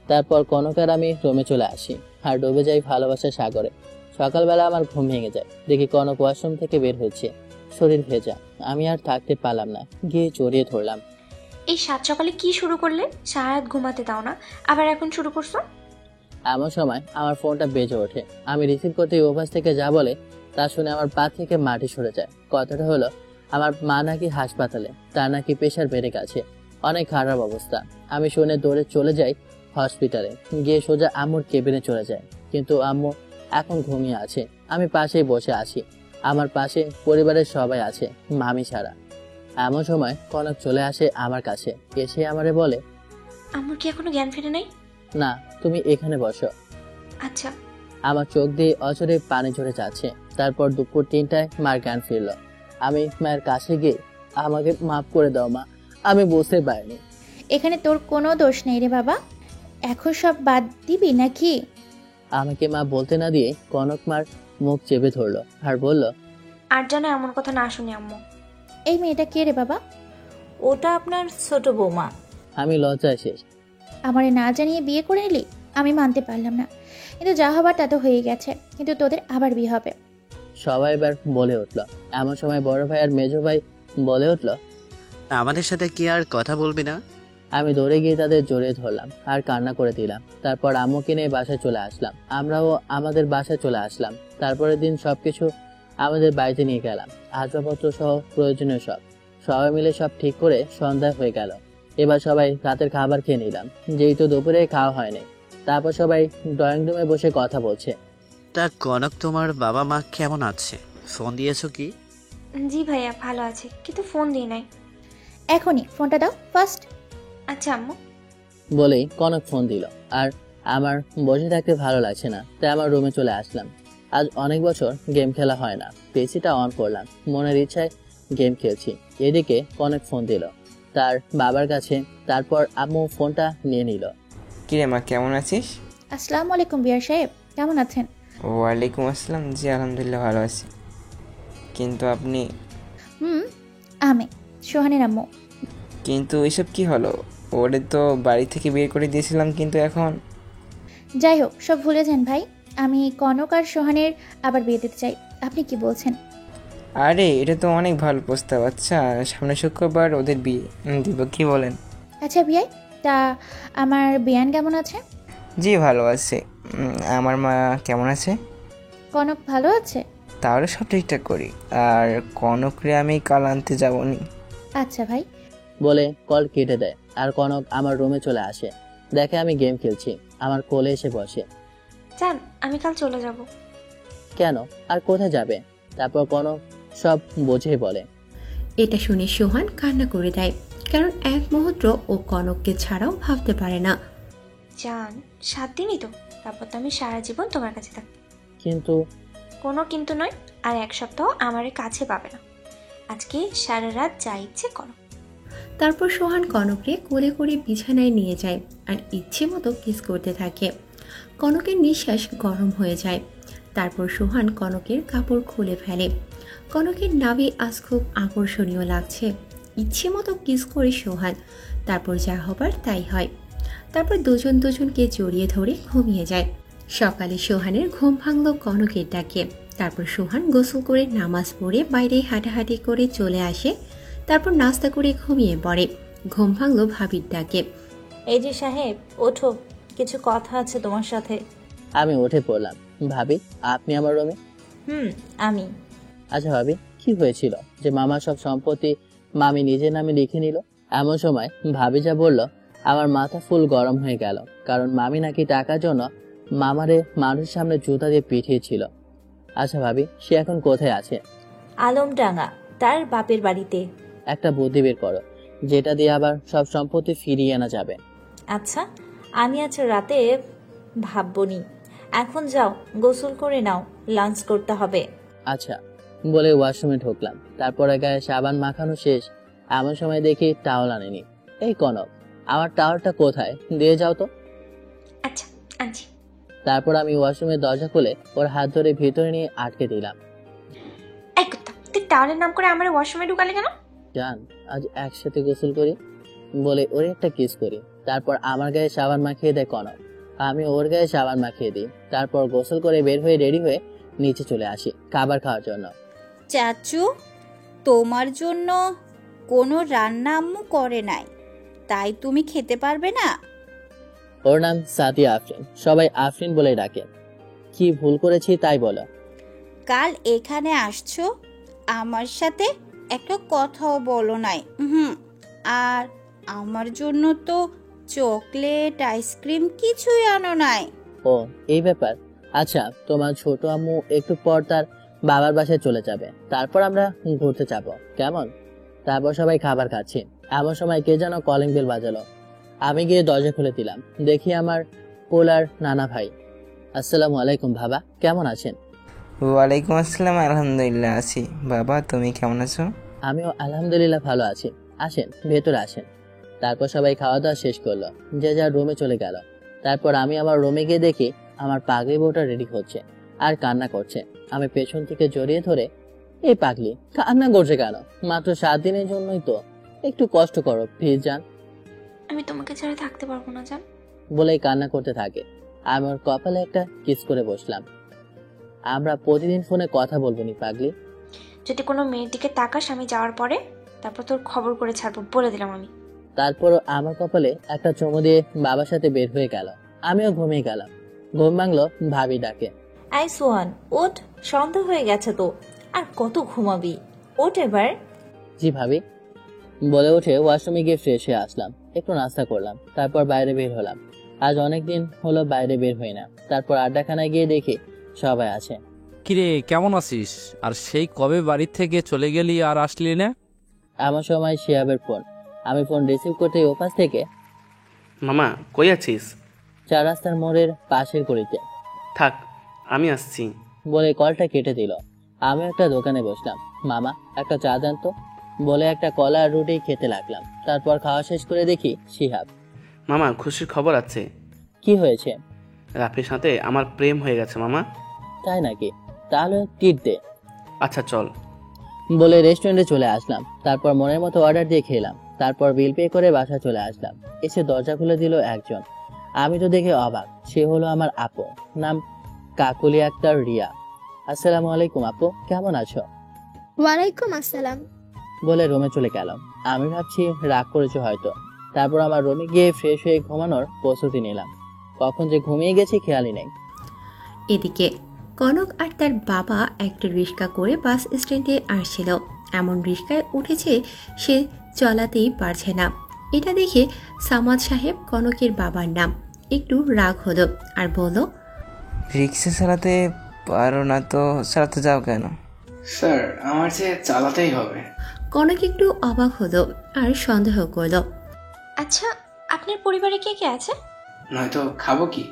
তারপর কনক আর আমি রুমে চলে আসি, আর ডুবে যাই ভালোবাসার সাগরে। সকালবেলা আমার ঘুম ভেঙে যায়। দেখি কনক ওয়াশরুম থেকে বের হচ্ছে, শরীর ভেজা। আমি আর থাকতে পারলাম না, গিয়ে জড়িয়ে ধরলাম। এই সাত সকালে কি শুরু করলে? সারা রাত ঘুমাতে দাও না, আবার এখন শুরু করছো? এমন সময় আমার ফোনটা বেজে ওঠে। আমি রিসিভ করতে ওপাশ থেকে যা বলে তা শুনে আমার পা থেকে মাটি সরে যায়। কথাটা হলো, আমার মা নাকি হাসপাতালে, তার নাকি প্রেশার বেড়ে গেছে, অনেক খারাপ অবস্থা। আমি শুনে দৌড়ে চলে যাই হসপিটালে। গিয়ে সোজা আম্মুর কেবিনে চলে যায়, কিন্তু আম্মু এখন ঘুমিয়ে আছে। আমি পাশেই বসে আছি, আমার পাশে পরিবারের সবাই আছে, মামি ছাড়া। এমন সময় কনক চলে আসে আমার কাছে। এসে আমারে বলে, আম্মুর কি এখনো জ্ঞান ফেরে নাই? না, তুমি এখানে বসো। আচ্ছা। আমার চোখ দিয়ে অচরে পানি ঝরে যাচ্ছে। তারপর দুপুর 3টায় মার জ্ঞান ফিরল। আমি মায়ের কাছে গিয়ে, আমাকে মাফ করে দাও মা, আমি বুঝতে পারিনি। এখানে তোর কোনো দোষ নেই রে বাবা, এখন সব বাদ দিবি নাকি? আমাকে মা বলতে না দিয়ে কনক মার মুখ চেপে ধরলো আর বলল, আর যেন এমন কথা না শুনি আম্মু। এই মেয়েটা কে রে বাবা? ওটা আপনার ছোট বৌমা। আমি লজ্জায় শেষ। আমারে না জানিয়ে বিয়ে করে নিলি? আমি মানতে পারলাম না, কিন্তু যা হবার তা তো হয়ে গেছে। কিন্তু তোদের আবার বিয়ে হবে। সবাই এবার বলে উঠলো। এমন সময় বড় ভাই আর মেজো ভাই বলে উঠলো, আমাদের সাথে কি আর কথা বলবি না? আমি দৌড়ে গিয়ে তাদের জড়িয়ে ধরলাম আর কান্না করে দিলাম। তারপর আম্মুকে নিয়ে বাসায় চলে আসলাম। আমরাও আমাদের বাসায় চলে আসলাম। তারপরের দিন সবকিছু আমাদের বাড়িতে নিয়ে গেলাম, আসবাবপত্র সহ প্রয়োজনীয় সবাই মিলে সব ঠিক করে সন্ধ্যা হয়ে গেল। এবার সবাই রাতের খাবার খেয়ে নিলাম, যেহেতু দুপুরে খাওয়া হয়নি। তারপর সবাই ড্রয়িং রুমে বসে কথা বলছে। তা কনক, তোমার বাবা মা কেমন আছে? ফোন দিয়েছো কি? জি ভাইয়া, ভালো আছে, কিন্তু ফোন দিই নাই। এখনই ফোনটা দাও ফার্স্ট। আচ্ছা আম্মু। বলেই কনক ফোন দিল। আর আমার বসে থাকতে ভালো লাগছে না, তাই আমার রুমে চলে আসলাম। আজ অনেক বছর গেম খেলা হয় না। পিসিটা অন করলাম, মনের ইচ্ছায় গেম খেলছি। এদিকে কনক ফোন দিল তার বাবার কাছে। তারপর আম্মু ফোনটা নিয়ে নিল। কিরে মা, কেমন আছিস? আসসালামু আলাইকুম বিয়ার সাহেব, কেমন আছেন? ওয়ালাইকুম আসসালাম। জি আলহামদুলিল্লাহ ভালো আছি। কিন্তু আপনি? আমি সোহানের আম্মু। কিন্তু এসব কি হলো? ওরে তো বাড়ি থেকে বের করে দিয়েছিলাম, কিন্তু এখন? যাই হোক, সব ভুলে যান ভাই। আমি কনক আর সোহানের আবার বিয়ে দিতে চাই। আপনি কি বলছেন? আরে এটা তো অনেক ভালো প্রস্তাব। আচ্ছা, সামনে শুক্রবার ওদের বিয়ে দিব, কি বলেন? আচ্ছা বিয়াই, তা আমার বিয়ান কেমন আছে? জি ভালো আছে। আমার মা কেমন আছে? কনক ভালো আছে? তাহলে সব ঠিকঠাক করি। আর কনকরে আমি কাল আনতে যাবনি। আচ্ছা ভাই। বলে কল কেটে দেয়। আর কনক আমার রুমে চলে আসে, দেখে আমি গেম খেলছি, আমার কোলে এসে বসে। জান, আমি কাল চলে যাব। কেন আর কোথায় যাবে? তারপর কনক সব বুঝিয়ে বলে। এটা শুনে সোহান কান্না করে দেয়, কারণ এক মুহূর্ত ও কনককে ছাড়াও ভাবতে পারে না। জান, 7 দিনই তো, তারপর তো আমি সারা জীবন তোমার কাছে থাকবো। কিন্তু? কোনো কিন্তু নয়। আর 1 সপ্তাহ আমার কাছে পাবে না। আজকে সারা রাত যা ইচ্ছে করো। তারপর সোহান কনককে কোলে করে বিছানায় নিয়ে যায় আর ইচ্ছে মতো কিস করতে থাকে। কনকের নিঃশ্বাস গরম হয়ে যায়। তারপর সোহান কনকের কাপড় খুলে ফেলে। কনকের নাভি আজ খুব আকর্ষণীয় লাগছে। ইচ্ছে মতো কিস করে সোহান। তারপর যা হবার তাই হয়। তারপর দুজন দুজনকে জড়িয়ে ধরে ঘুমিয়ে যায়। সকালে সোহানের ঘুম ভাঙল কনকের ডাকে। তারপর সোহান গোসল করে নামাজ পড়ে বাইরে হাঁটাহাঁটি করে চলে আসে। তারপর নাস্তা করে ঘুমিয়ে পড়ে। ঘুম ভাঙল ভাবির ডাকে। এই যে সাহেব, ওঠো, কিছু কথা আছে তোমার সাথে। আমি উঠে পড়লাম। ভাবি, আপনি আমার রুমে? আমি। আচ্ছা ভাবি, কি হয়েছিল যে মামা সব সম্পত্তি মামি নিজের নামে লিখে নিল? এমন সময় ভাবি যা বলল, আমার মাথা ফুল গরম হয়ে গেল। কারণ মামি নাকি টাকার জন্য মামারে মানুষের সামনে জুতা দিয়ে পিটিয়েছিল। আচ্ছা ভাবি, সে এখন কোথায় আছে? আলমডাঙ্গা, তার বাপের বাড়িতে। একটা বুদ্ধি বের করো, যেটা দিয়ে আবার সব সম্পত্তি ফিরিয়ে আনা যাবে। আচ্ছা, আমি আজ রাতে ভাববনি। এখন যাও, গোসল করে নাও, লাঞ্চ করতে হবে। আচ্ছা বলে ওয়াশরুমে ঢুকলাম। তারপরে গায়ে সাবান মাখানো শেষ, এমন সময় দেখি টাওয়াল আনেনি। এই কনক, আমার টাওয়ালটা কোথায়? দিয়ে যাও তো। আচ্ছা আনছি। তারপর আমি ওয়াশরুমের দরজা খুলে ওর হাত ধরে ভিতরে নিয়ে আটকে দিলাম। এই কুত্তা, তুই টাওয়ালের নাম করে আমার ওয়াশরুমে ঢুকালে কেন? জান, আজ একসাথে গোসল করি বলে ওর একটা কিস করি। তারপর আমার গায়ে সাবান মাখিয়ে দেয় কনক, আমি ওর গায়ে সাবান মাখিয়ে দিই। তারপর গোসল করে বের হয়ে রেডি হয়ে নিচে চলে আসি খাবার খাওয়ার জন্য। চাচু, তোমার জন্য কোনো রান্না আম্মু করে নাই, তাই তুমি খেতে পারবে না। ওর নাম সাদিয়া আফরিন, সবাই আফরিন বলে ডাকে। কি ভুল করেছি তাই বলো। কাল এখানে আসছো, আমার সাথে একটা কথাও বলো নাই। আর আমার জন্য তো চকলেট আইসক্রিম কিছুই আনো নাই। ও এই ব্যাপার। আচ্ছা, তোমার ছোট আম্মু একটু পর তার বাবার বাসায় চলে যাবে, তারপর আমরা ঘুরতে যাবো, কেমন? তারপর সবাই খাবার খাচ্ছি। এমন সময় কে যেন কলিং বেল বাজালো। আমি গিয়ে দরজা খুলে দিলাম। দেখি আমার পোলার নানা ভাই। আসসালামু আলাইকুম বাবা, কেমন আছেন? ওয়ালাইকুম আসসালাম, আলহামদুলিল্লাহ আছি। বাবা, তুমি কেমন আছো? আমিও আলহামদুলিল্লাহ ভালো আছি। আসেন, ভেতরে আসেন। তারপর সবাই খাওয়া দাওয়া শেষ করলো, যে যার রুমে চলে গেল। তারপর আমি আমার রুমে গিয়ে দেখি আমার পাগলি বউটা রেডি হচ্ছে আর কান্না করছে। আমি পেছন থেকে জড়িয়ে ধরে, এই পাগলি কান্না করছে কেন? মাত্র 7 দিনের জন্যই তো, একটু কষ্ট করো প্লিজ জান। আমি তোমাকে ছাড়া থাকতে পারবো না জান। বলেই কান্না করতে থাকে। আমি ওর কপালে একটা কিস করে বসলাম। আমরা প্রতিদিন ফোনে কথা বলবো নি পাগলি। যদি কোনো মেয়ের দিকে তাকাস আমি যাওয়ার পরে, তারপর তোর খবর করে ছাড়বো, বলে দিলাম আমি। তারপর আমার কপালে একটা চুমু দিয়ে বাবার সাথে বের হয়ে গেল। আমিও ঘুমিয়ে গেলাম। ঘুম ভাঙলো ভাবি ডাকে। আই সোহান, ওঠ, সন্ধ্যা হয়ে গেছে তো, আর কত ঘুমাবি, ওঠ এবার। জি ভাবি বলে উঠে ওয়াশরুমে গিয়ে ফ্রেশ হয়ে আসলাম, একটু নাস্তা করলাম। তারপর বাইরে বের হলাম। আজ অনেকদিন হলো বাইরে বের হই না। তারপর আড্ডাখানায় গিয়ে দেখি সবাই আছে। কিরে, কেমন আছিস? আর সেই কবে বাড়ি থেকে চলে গেলি আর আসলি না? এমন সময় শিহাবের ফোন। আমি ফোন রিসিভ করতে ওপাশ থেকে, মামা কই আছিস? 4 রাস্তার মোড়ের পাশের গলিতে। থাক, আমি আসছি বলে কলটা কেটে দিল। আমি একটা দোকানে বসলাম। মামা একটা চা দেন তো বলে একটা কলা আর রুটি খেতে লাগলাম। তারপর খাওয়া শেষ করে দেখি শিহাব। মামা, খুশির খবর আছে। কি হয়েছে? রাফির সাথে আমার প্রেম হয়ে গেছে মামা। তাই নাকি? তাহলে ট্রিট দে। আচ্ছা চল বলে রেস্টুরেন্টে চলে আসলাম। তারপর মনের মতো অর্ডার দিয়ে খেলাম। তারপর বিল পে করে বাসা চলে আসলাম। এসে দরজা খুলে দিল একজন। আমি তো দেখে অবাক। সে হলো আমার আপু, নাম কাকুলি আক্তার রিয়া। আসসালামু আলাইকুম আপু, কেমন আছো? ওয়ালাইকুম আসসালাম বলে রুমে চলে গেলাম। আমি ভাবছি রাগ করেছে হয়তো। তারপর আমার রুমে গিয়ে ফ্রেশ হয়ে ঘুমানোর প্রস্তুতি নিলাম। কখন যে ঘুমিয়ে গেছি খেয়ালই নেই। এদিকে কনক আর তার বাবা একটা রিক্সা করে বাস স্ট্যান্ডে আসছিল। এমন রিক্সায় উঠেছে সে চলাতেই পারছে না। এটা দেখে সামাদ সাহেব, কনকের বাবার নাম, একটু রাগ হলো আর বলল, রিক্সা চালাতে পারো না তো চালাতে যাও কেন? স্যার, আমার যে চালাতেই হবে। কনক একটু অবাক হলো আর সন্দেহ করলো, আচ্ছা, আপনার পরিবারে কে কে আছে? নয়তো খাবো কি?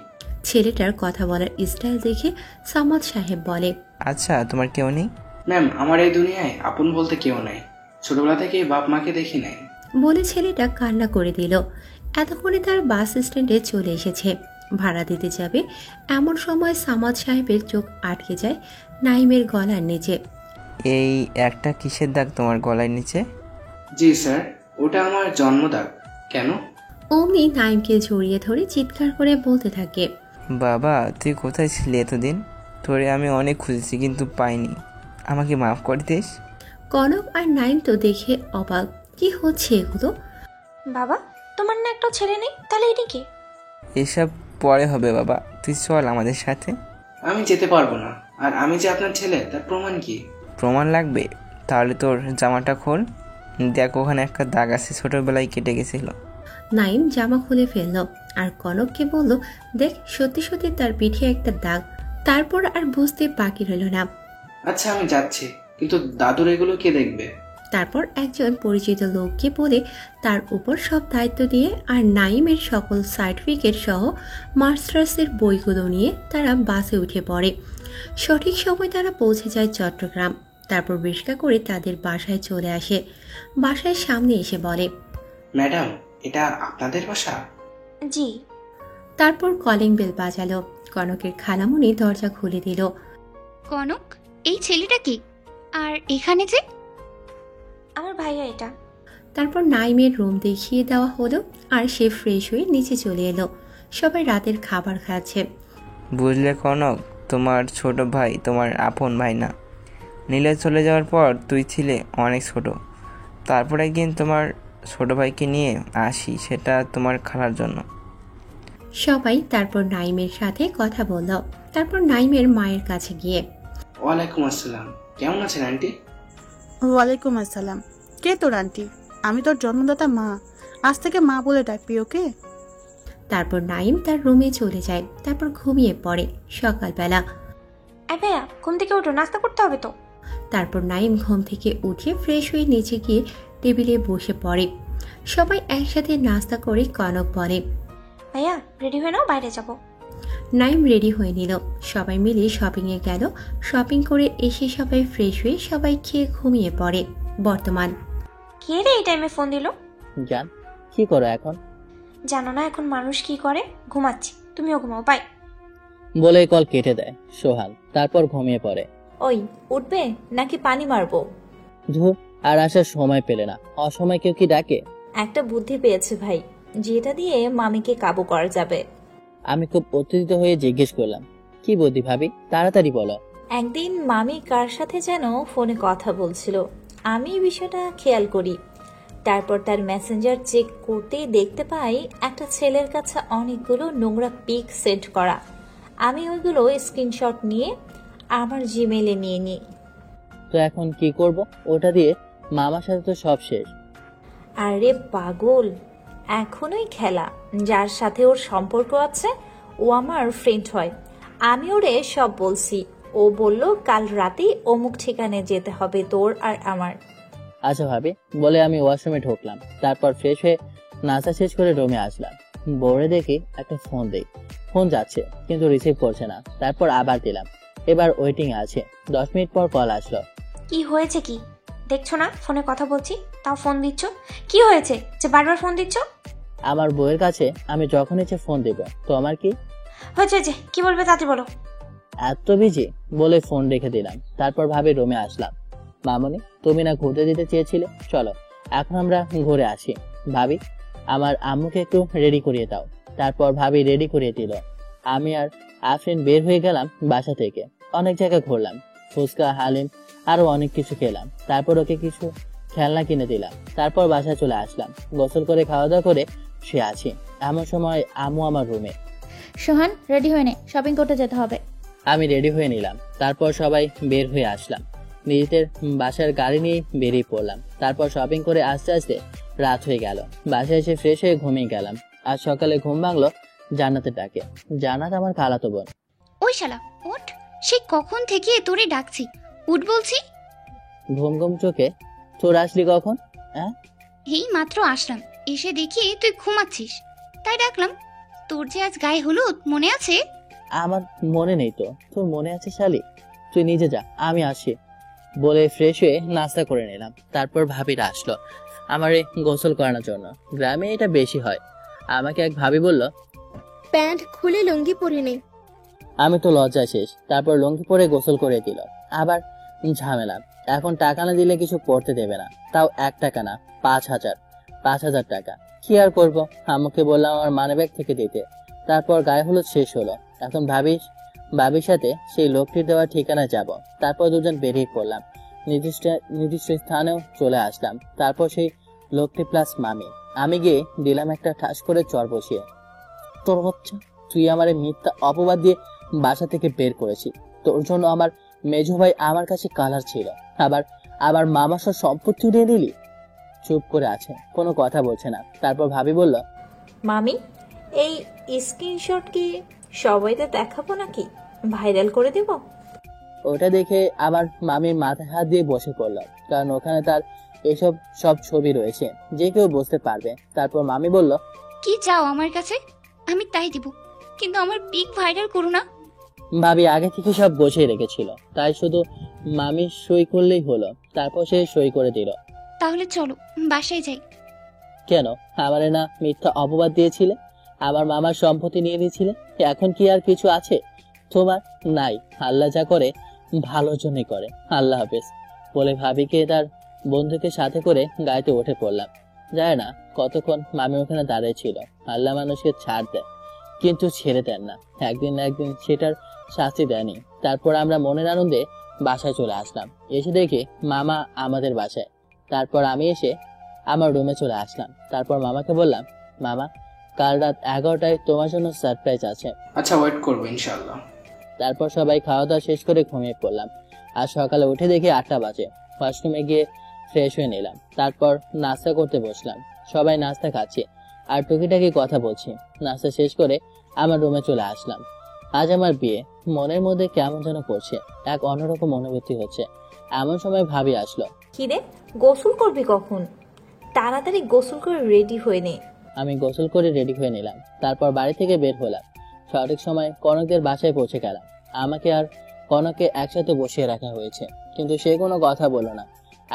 ছেলেটার কথা বলার স্টাইল দেখে সামাদ সাহেব বলে, আচ্ছা তোমার কেউ নেই? ম্যাম, আমার এই দুনিয়ায় আপন বলতে কেউ নাই। ছোটবেলা থেকে বাপ মাকে দেখি নাই। বলে ছেলেটা কান্না করে দিল। এতক্ষণে তার বাস স্ট্যান্ডে চলে এসেছে, ভাড়া দিতে যাবে। এমন সময় সামাদ সাহেবের চোখ আটকে যায় নাইমের গলার নিচে। এই একটা কিসের দাগ তোমার গলার নিচে? জি স্যার, ওটা আমার জন্মদাগ। কেন? অমনি নাইমকে জড়িয়ে ধরে চিৎকার করে বলতে থাকে, বাবা তুই কোথায় ছিলি এতদিন? তোরে আমি অনেক খুঁজেছি কিন্তু পাইনি, আমাকে মাফ করে দিস। কনক আর নাইম তো দেখে অবাক, কি হচ্ছে এগুলো? বাবা তোমার না একটা ছেলে নেই, তাহলে এটি কে? এসব পরে হবে বাবা, তুই চল আমাদের সাথে। আমি যেতে পারবো না, আর আমি যে আপনার ছেলে তার প্রমাণ কি? প্রমাণ লাগবে? তাহলে তোর জামাটা খোল, দেখ ওখানে একটা দাগ আছে, ছোটবেলায় কেটে গেছিল। নাইম জামা খুলে ফেলল আর কনককে বলল, দেখ সত্যি সত্যি তার পিঠে একটা দাগ। তারপর আর বুঝতে বাকি রইল না। আচ্ছা আমি যাচ্ছি, কিন্তু দাদুর এগুলো কে দেখবে? তারপর একজন পরিচিত লোককে বলে তার উপর সব দায়িত্ব দিয়ে আর নাইমের সকল সার্টিফিকেট সহ মাস্টার্সের বইগুলো নিয়ে তারা বাসে উঠে পড়ে। সঠিক সময় তারা পৌঁছে যায় চট্টগ্রাম। তারপর রিক্সা করে তাদের বাসায় চলে আসে। বাসায় সামনে এসে বলে, ম্যাডাম এটা আপনাদের বাসা? জি। তারপর কলিং বেল বাজালো। কনকের খালামুনি দরজা খুলে দিল। কনক, এই ছেলেটা কি? আর এখানে যে? আমার ভাইয়া এটা। তারপর নাইমের রুম দেখিয়ে দেওয়া হলো আর সে ফ্রেশ হয়ে নিচে চলে এলো। সবাই রাতের খাবার খাচ্ছে। বুঝলে কনক, তোমার ছোট ভাই তোমার আপন ভাই না। নীলে চলে যাওয়ার পর তুই ছিলে অনেক ছোট। তারপর একদিন তোমার ছোট ভাইকে নিয়ে আসি, সেটা তোমার খালার জন্য। সবাই তারপর নাইমের সাথে কথা বলল। তারপর নাইমের মায়ের কাছে গিয়ে, ওয়ালাইকুম আসসালাম, কেমন আছেন আন্টি? ওয়ালাইকুম আসসালাম। কে তোর আন্টি? আমি তোর জন্মদাতা মা, আজ থেকে মা বলে ডাকবি ওকে। তারপর নাইম তার রুমে চলে যায়। তারপর ঘুমিয়ে পড়ে। সকালবেলা, ভাইয়া ঘুম থেকে ওঠো, নাস্তা করতে হবে তো। তারপর নাইম ঘুম থেকে উঠে ফ্রেশ হয়ে নিচে গিয়ে টেবিলে বসে পড়ে। সবাই একসাথে নাস্তা করে কনক বলে, ভাইয়া রেডি হয়ে নাও, বাইরে যাব। নাইম রেডি হয়ে নিল। সবাই মিলে শপিংয়ে গেল। শপিং করে এসে সবাই ফ্রেশ হয়ে সবাই খেয়ে ঘুমিয়ে পড়ে। বর্তমান, কে রে এই টাইমে ফোন দিল? জান কি করো এখন? জানো না এখন মানুষ কি করে? ঘুমাচ্ছি, তুমিও ঘুমাও, বাই। বলে কল কেটে দেয় সোহান। তারপর ঘুমিয়ে পড়ে। ওই উঠবে নাকি পানি মারবো? ধুর, আর আসার সময় পেলে না, অসময় কেউ কি ডাকে? একটা বুদ্ধি পেয়েছে ভাই, যেটা দিয়ে মামিকে কাবু করা যাবে। আমি খুব উত্তেজিত হয়ে জিজ্ঞেস করলাম, কি বুদ্ধি ভাবি, তাড়াতাড়ি বলো। একদিন মামি কার সাথে যেন ফোনে কথা বলছিল, আমি এই বিষয়টা খেয়াল করি। তারপর তার মেসেঞ্জার চেক করতেই দেখতে পাই একটা ছেলের কাছে অনেকগুলো নোংরা পিক সেন্ড করা। আমি ওইগুলো স্ক্রিনশট নিয়ে আমার জিমেইলে নিয়ে নিই। তো এখন কি করব? ওটা দিয়ে মামার সাথে তো সব শেষ। আরে পাগল, এখনোই খেলা। যার সাথে ওর সম্পর্ক আছে ও আমার ফ্রেন্ড হয়। আমি ওরে সব বলছি। ও বলল কাল রাতেই অমুক ঠিকানায় যেতে হবে তোর আর আমার। আচ্ছা ভাবি, বলে আমি ওয়াশরুমে ঢুকলাম। তারপর ফ্রেশ হয়ে নাস্তা শেষ করে রুমে আসলাম। বোর্ডে দেখি একটা ফোন দেই। ফোন যাচ্ছে কিন্তু রিসিভ করছে না। তারপর আবার দিলাম, এবার ওয়েটিং আছে। 10 মিনিট পর কল আসলো। কি হয়েছে? কি দেখছো না ফোনে কথা বলছি, তাও ফোন দিচ্ছ? কি হয়েছে যে বারবার ফোন দিচ্ছ? আমার বউয়ের কাছে আমি যখন ইচ্ছে ফোন দেব, তো আমার কি হয়েছে? যে কি বলবে তাতে বলো। এত বিজি? বলে ফোন রেখে দিলাম। তারপর ভাবি রুমে আসলাম। মামনি, তুমি না ঘুরতে দিতে চেয়েছিলে, চলো এখন আমরা ঘুরে আসি। ভাবি, আমার আম্মুকে একটু রেডি করিয়ে দাও। তারপর ভাবি রেডি করিয়ে দিল। আমি আর আফরিন বের হয়ে গেলাম বাসা থেকে। অনেক জায়গা ঘুরলাম, ফুচকা, হালিম, আরো অনেক কিছু খেলাম। তারপর ওকে কিছু খেলনা কিনে দিলাম। তারপর বাসায় চলে আসলাম। গোসল করে খাওয়া দাওয়া করে শুয়ে আছি। এমন সময় আম্মু আমার রুমে। সোহান, রেডি হয়ে নে, শপিং করতে যেতে হবে। আমি রেডি হয়ে নিলাম। তারপর সবাই বের হয়ে আসলাম। নিজেদের বাসার গাড়ি নিয়ে বেরিয়ে পড়লাম। তারপর শপিং করে আস্তে আস্তে রাত হয়ে গেল। বাসায় এসে ফ্রেশ হয়ে ঘুমিয়ে গেলাম। আজ সকালে ঘুম ভাঙলো জান্নাতের ডাকে। জান্নাত আমার খালাতো বোন। ওই শালা ওঠ, সে কখন থেকে তোরে ডাকছি, উঠ বলছি। ঘুম ঘুম চোখে, তোর আসলি কখন? হ্যাঁ, এই মাত্র আসলাম, এসে দেখি তুই ঘুমাচ্ছিস, তাই ডাকলাম। তোর যে আজ গায়ে হলুদ, মনে আছে? আমার মনে নেই তো। তোর মনে আছে শালি? তুই নিজে যা, আমি আসি। বলে ফ্রেশ হয়ে নাস্তা করে নিলাম। তারপর ভাবিরা আসলো আমার গোসল করানোর জন্য। গ্রামে এটা বেশি হয়। আমাকে এক ভাবি বলল, প্যান্ট খুলে লুঙ্গি পরে নে। আমি তো লজ্জা শেষ। তারপর লুঙ্গি পরে গোসল করে দিল। আবার ঝামেলা, এখন টাকা না দিলে কিছু পড়তে দেবে না। তাও 1 টাকা না, 5000। 5,000 টাকা। কি আর করবো, আম্মুকে বললাম আমার মানিব্যাগ থেকে দিতে। তারপর গায়ে হলুদ শেষ হলো। এখন ভাবির সাথে সেই লোকটির দেওয়া ঠিকানায় যাব। তারপর দুজন বেরিয়ে পড়লাম। নির্দিষ্ট স্থানেও চলে আসলাম। তারপর সেই লোকটি প্লাস মামি। আমি গিয়ে দিলাম একটা ঠাস করে চর বসিয়ে। তোর বাচ্চা, তুই আমার মিথ্যা অপবাদ দিয়ে বাসা থেকে বের করেছি। তোর জন্য আমার মেজো ভাই আমার কাছে কালার ছিল, আবার মামা সব সম্পত্তি উড়িয়ে দিলি। চুপ করে আছে, কোনো কথা বলছে না। তারপর ভাবি বলল, মামি, এই স্ক্রিনশট কি সবাইকে দেখাবো নাকি ভাইরাল করে দেব? ওটা দেখে আবার মামির মাথায় হাত দিয়ে বসে পড়ল, কারণ ওখানে তার এসব সব ছবি রয়েছে, যে কেউ বুঝতে পারবে। তারপর মামি বলল, কি চাও আমার কাছে? আমি তাই দিব, কিন্তু আমার পিক ভাইরাল করো না। ভাবি আগে থেকে সব বসিয়ে রেখেছিল, তাই শুধু মামি সই করলেই হলো। তারপর সে সই করে দিল। তাহলে চলো বাসায় যাই। কেন? আমারে না মিথ্যা অপবাদ দিয়েছিলে, আমার মামার সম্পত্তি নিয়ে দিয়েছিলে। এখন কি আর কিছু আছে তোমার? নাই। আল্লাহ যা করে ভালোর জন্যই করে। আল্লাহ হাফেজ বলে ভাবিকে তার বন্ধুকে সাথে করে গাড়িতে উঠে পড়লাম। যায় না কতক্ষণ মামি ওখানে দাঁড়িয়ে ছিল। আল্লাহ মানুষকে ছাড় দেয়, কিন্তু ছেড়ে দেন না। একদিন না একদিন সেটার শাস্তি দেয়নি। তারপর আমরা মনের আনন্দে বাসায় চলে আসলাম। এসে দেখি মামা আমাদের বাসায়। তারপর আমি এসে আমার রুমে চলে আসলাম। তারপর মামাকে বললাম, মামা, কাল রাত 11টায় তোমার জন্য সারপ্রাইজ আছে। আচ্ছা, ওয়েট করবো ইনশাআল্লাহ। তারপর সবাই খাওয়া দাওয়া শেষ করে ঘুমিয়ে পড়লাম। আর সকালে উঠে দেখি 8টা বাজে। ওয়াশরুমে গিয়ে ফ্রেশ হয়ে নিলাম। তারপর নাস্তা করতে বসলাম। সবাই নাস্তা খাচ্ছে আর টুকিটাকি কথা বলছি। নাস্তা শেষ করে আমার রুমে চলে আসলাম। আজ আমার বিয়ে। মনের মধ্যে কেমন যেন করছে, এক অন্যরকম অনুভূতি হচ্ছে। এমন সময় ভাবি আসলো। কি রে, গোসল করবি কখন? তাড়াতাড়ি গোসল করে রেডি হয়ে নে। আমি গোসল করে রেডি হয়ে নিলাম। তারপর বাড়ি থেকে বের হলাম। সঠিক সময় কনকদের বাসায় পৌঁছে গেলাম। আমাকে আর কনককে একসাথে বসিয়ে রাখা হয়েছে, কিন্তু সে কোনো কথা বলল না।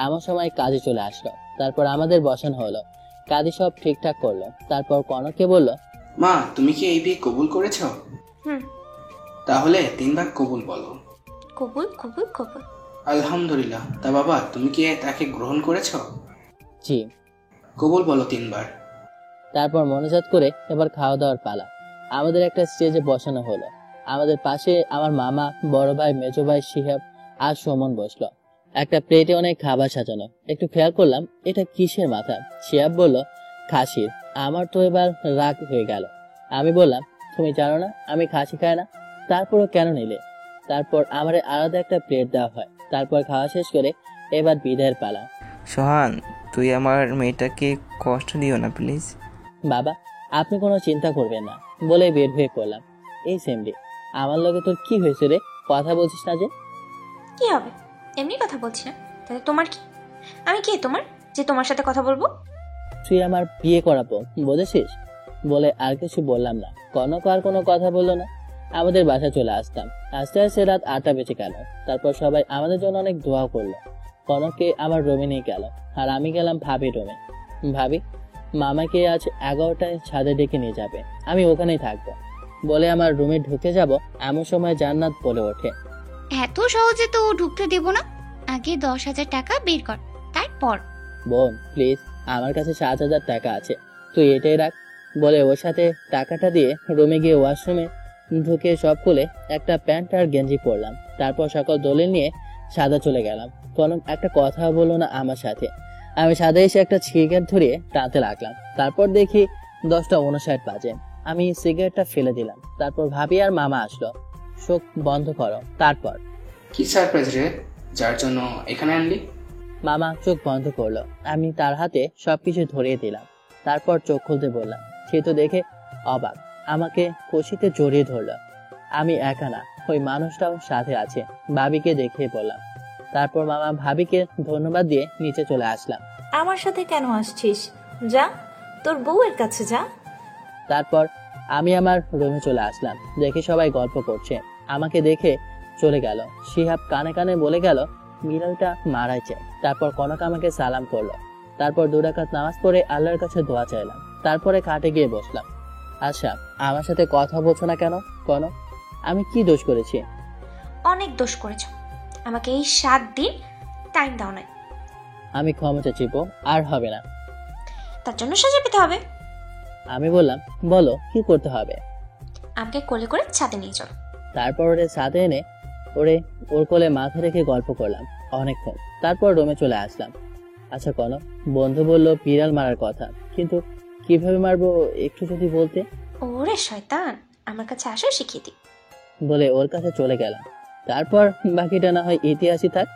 এমন সময় কাজে চলে আসলো। তারপর আমাদের বসানো হলো। কাজে সব ঠিকঠাক করলো। তারপর কনককে বলল, মা, তুমি কি এই বিয়ে কবুল করেছো? তাহলে 3 বার কবুল বলো। কবুল কবুল কবুল। আলহামদুলিল্লাহ। তা বাবা, তুমি কি তাকে গ্রহণ করেছো? জি। কবুল বলো 3 বার। তারপর মনোজাত করে এবার খাওয়া দাওয়ার পালা। আমাদের একটা স্টেজে বসানো হলো। আমাদের পাশে আমার মামা, বড় ভাই, মেজো ভাই, শিহাব আর সুমন বসলো। একটা প্লেটে অনেক খাবার সাজানো। একটু খেয়াল করলাম এটা কিসের মাথা। শিহাব বলল, খাসির। আমার তো এবার রাগ হয়ে গেল। আমি বললাম, তুমি জানো না আমি খাসি খাই না, তারপরও কেন নিলে? তারপর আমার আলাদা একটা প্লেট দেওয়া হয়। তারপর খাওয়া শেষ করে এবার বিদায়ের পালা। সোহান, তুই আমার মেয়েটাকে কষ্ট দিও না প্লিজ। বাবা, আপনি কোনো চিন্তা করবেন না বলে বের হয়ে পড়লাম। এই সেমডি, আমার লগে তোর কি হয়েছে রে? কথা বলছিস না যে? কি হবে, এমনি কথা বলছি না। তাহলে তোমার কি? আমি কে তোমার যে তোমার সাথে কথা বলবো? তুই আমার বিয়ে করাবো বুঝেছিস? বলে আর কিছু বললাম না। কনক আর কোনো কথা বললো না। আমাদের বাসা চলে আসতাম। আস্তে আস্তে রাত 8টা বেজে গেল। তারপর সবাই আমাদের জন্য অনেক দোয়া করলো। কনককে আমার রুমে নিয়ে গেল আর আমি গেলাম ভাবির রুমে। ভাবি, মামাকে আজ 11টায় ছাদে ডেকে নিয়ে যাবে, আমি ওখানেই থাকবো বলে আমার রুমে ঢুকে যাব। এমন সময় জান্নাত বলে ওঠে, এত সহজে তো ঢুকতে দেব না, আগে 10,000 টাকা বের কর, তারপর। বোন প্লিজ, আমার কাছে 7,000 টাকা আছে, তুই এটাই রাখ বলে ওর সাথে টাকাটা দিয়ে রুমে গিয়ে ওয়াশরুমে ঢুকে সব খুলে একটা প্যান্ট আর গেঞ্জি পরলাম। তারপর সকল দলিল নিয়ে সাদা চলে গেলাম। কোনো একটা কথা বললো না আমার সাথে। আমি সাদা এসে একটা সিগারেট ধরিয়ে টানতে লাগলাম। তারপর দেখি 10:59 বাজে। আমি সিগারেটটা ফেলে দিলাম। তারপর ভাবি আর মামা আসলো। চোখ বন্ধ করো। তারপর, কি সারপ্রাইজ রে, যার জন্য এখানে আনলি? মামা চোখ বন্ধ করলো। আমি তার হাতে সবকিছু ধরিয়ে দিলাম। তারপর চোখ খুলতে বললাম। সে তো দেখে অবাক, আমাকে খুশিতে জড়িয়ে ধরলো। আমি একা না, ওই মানুষটাও সাথে আছে। ভাবিকে দেখিয়ে বললাম। তারপর মামা ভাবিকে ধন্যবাদ দিয়ে নিচে চলে আসলাম। আমার সাথে কেন আসছিস? যা, তোর বউয়ের কাছে যা। তারপর আমি আমার রুমে চলে আসলাম। দেখে সবাই গল্প করছে। আমাকে দেখে চলে গেল। শিহাব কানে কানে বলে গেল, বিড়ালটা মারাই চাই। তারপর কনক আমাকে সালাম করলো। তারপর 2 রাকাত নামাজ পড়ে আল্লাহর কাছে দোয়া চাইলাম। তারপরে খাটে গিয়ে বসলাম। আচ্ছা, আমার সাথে কথা বলছো না কেন? কনক, আমি কি দোষ করেছি? অনেক দোষ করেছো, আমাকে এই 7 দিন টাইম দাও না। আমি ক্ষমা চাইব, আর হবে না। তার জন্য সাজা পেতে হবে। আমি বললাম, বলো কি করতে হবে। আমাকে কোলে করে ছাদে নিয়ে চলো। তারপর ওরে ছাদে এনে ওর কোলে মাথা রেখে গল্প করলাম অনেকক্ষণ। তারপর রুমে চলে আসলাম। আচ্ছা কনক, বন্ধু বললো বিড়াল মারার কথা, কিন্তু কিভাবে মারবো একটু যদি বলতে। ওরে শয়তান, আমার কাছে আসো শিখিয়ে দিই বলে ওর কাছে চলে গেলাম। তারপর বাকিটা না হয় ইতিহাসই থাক।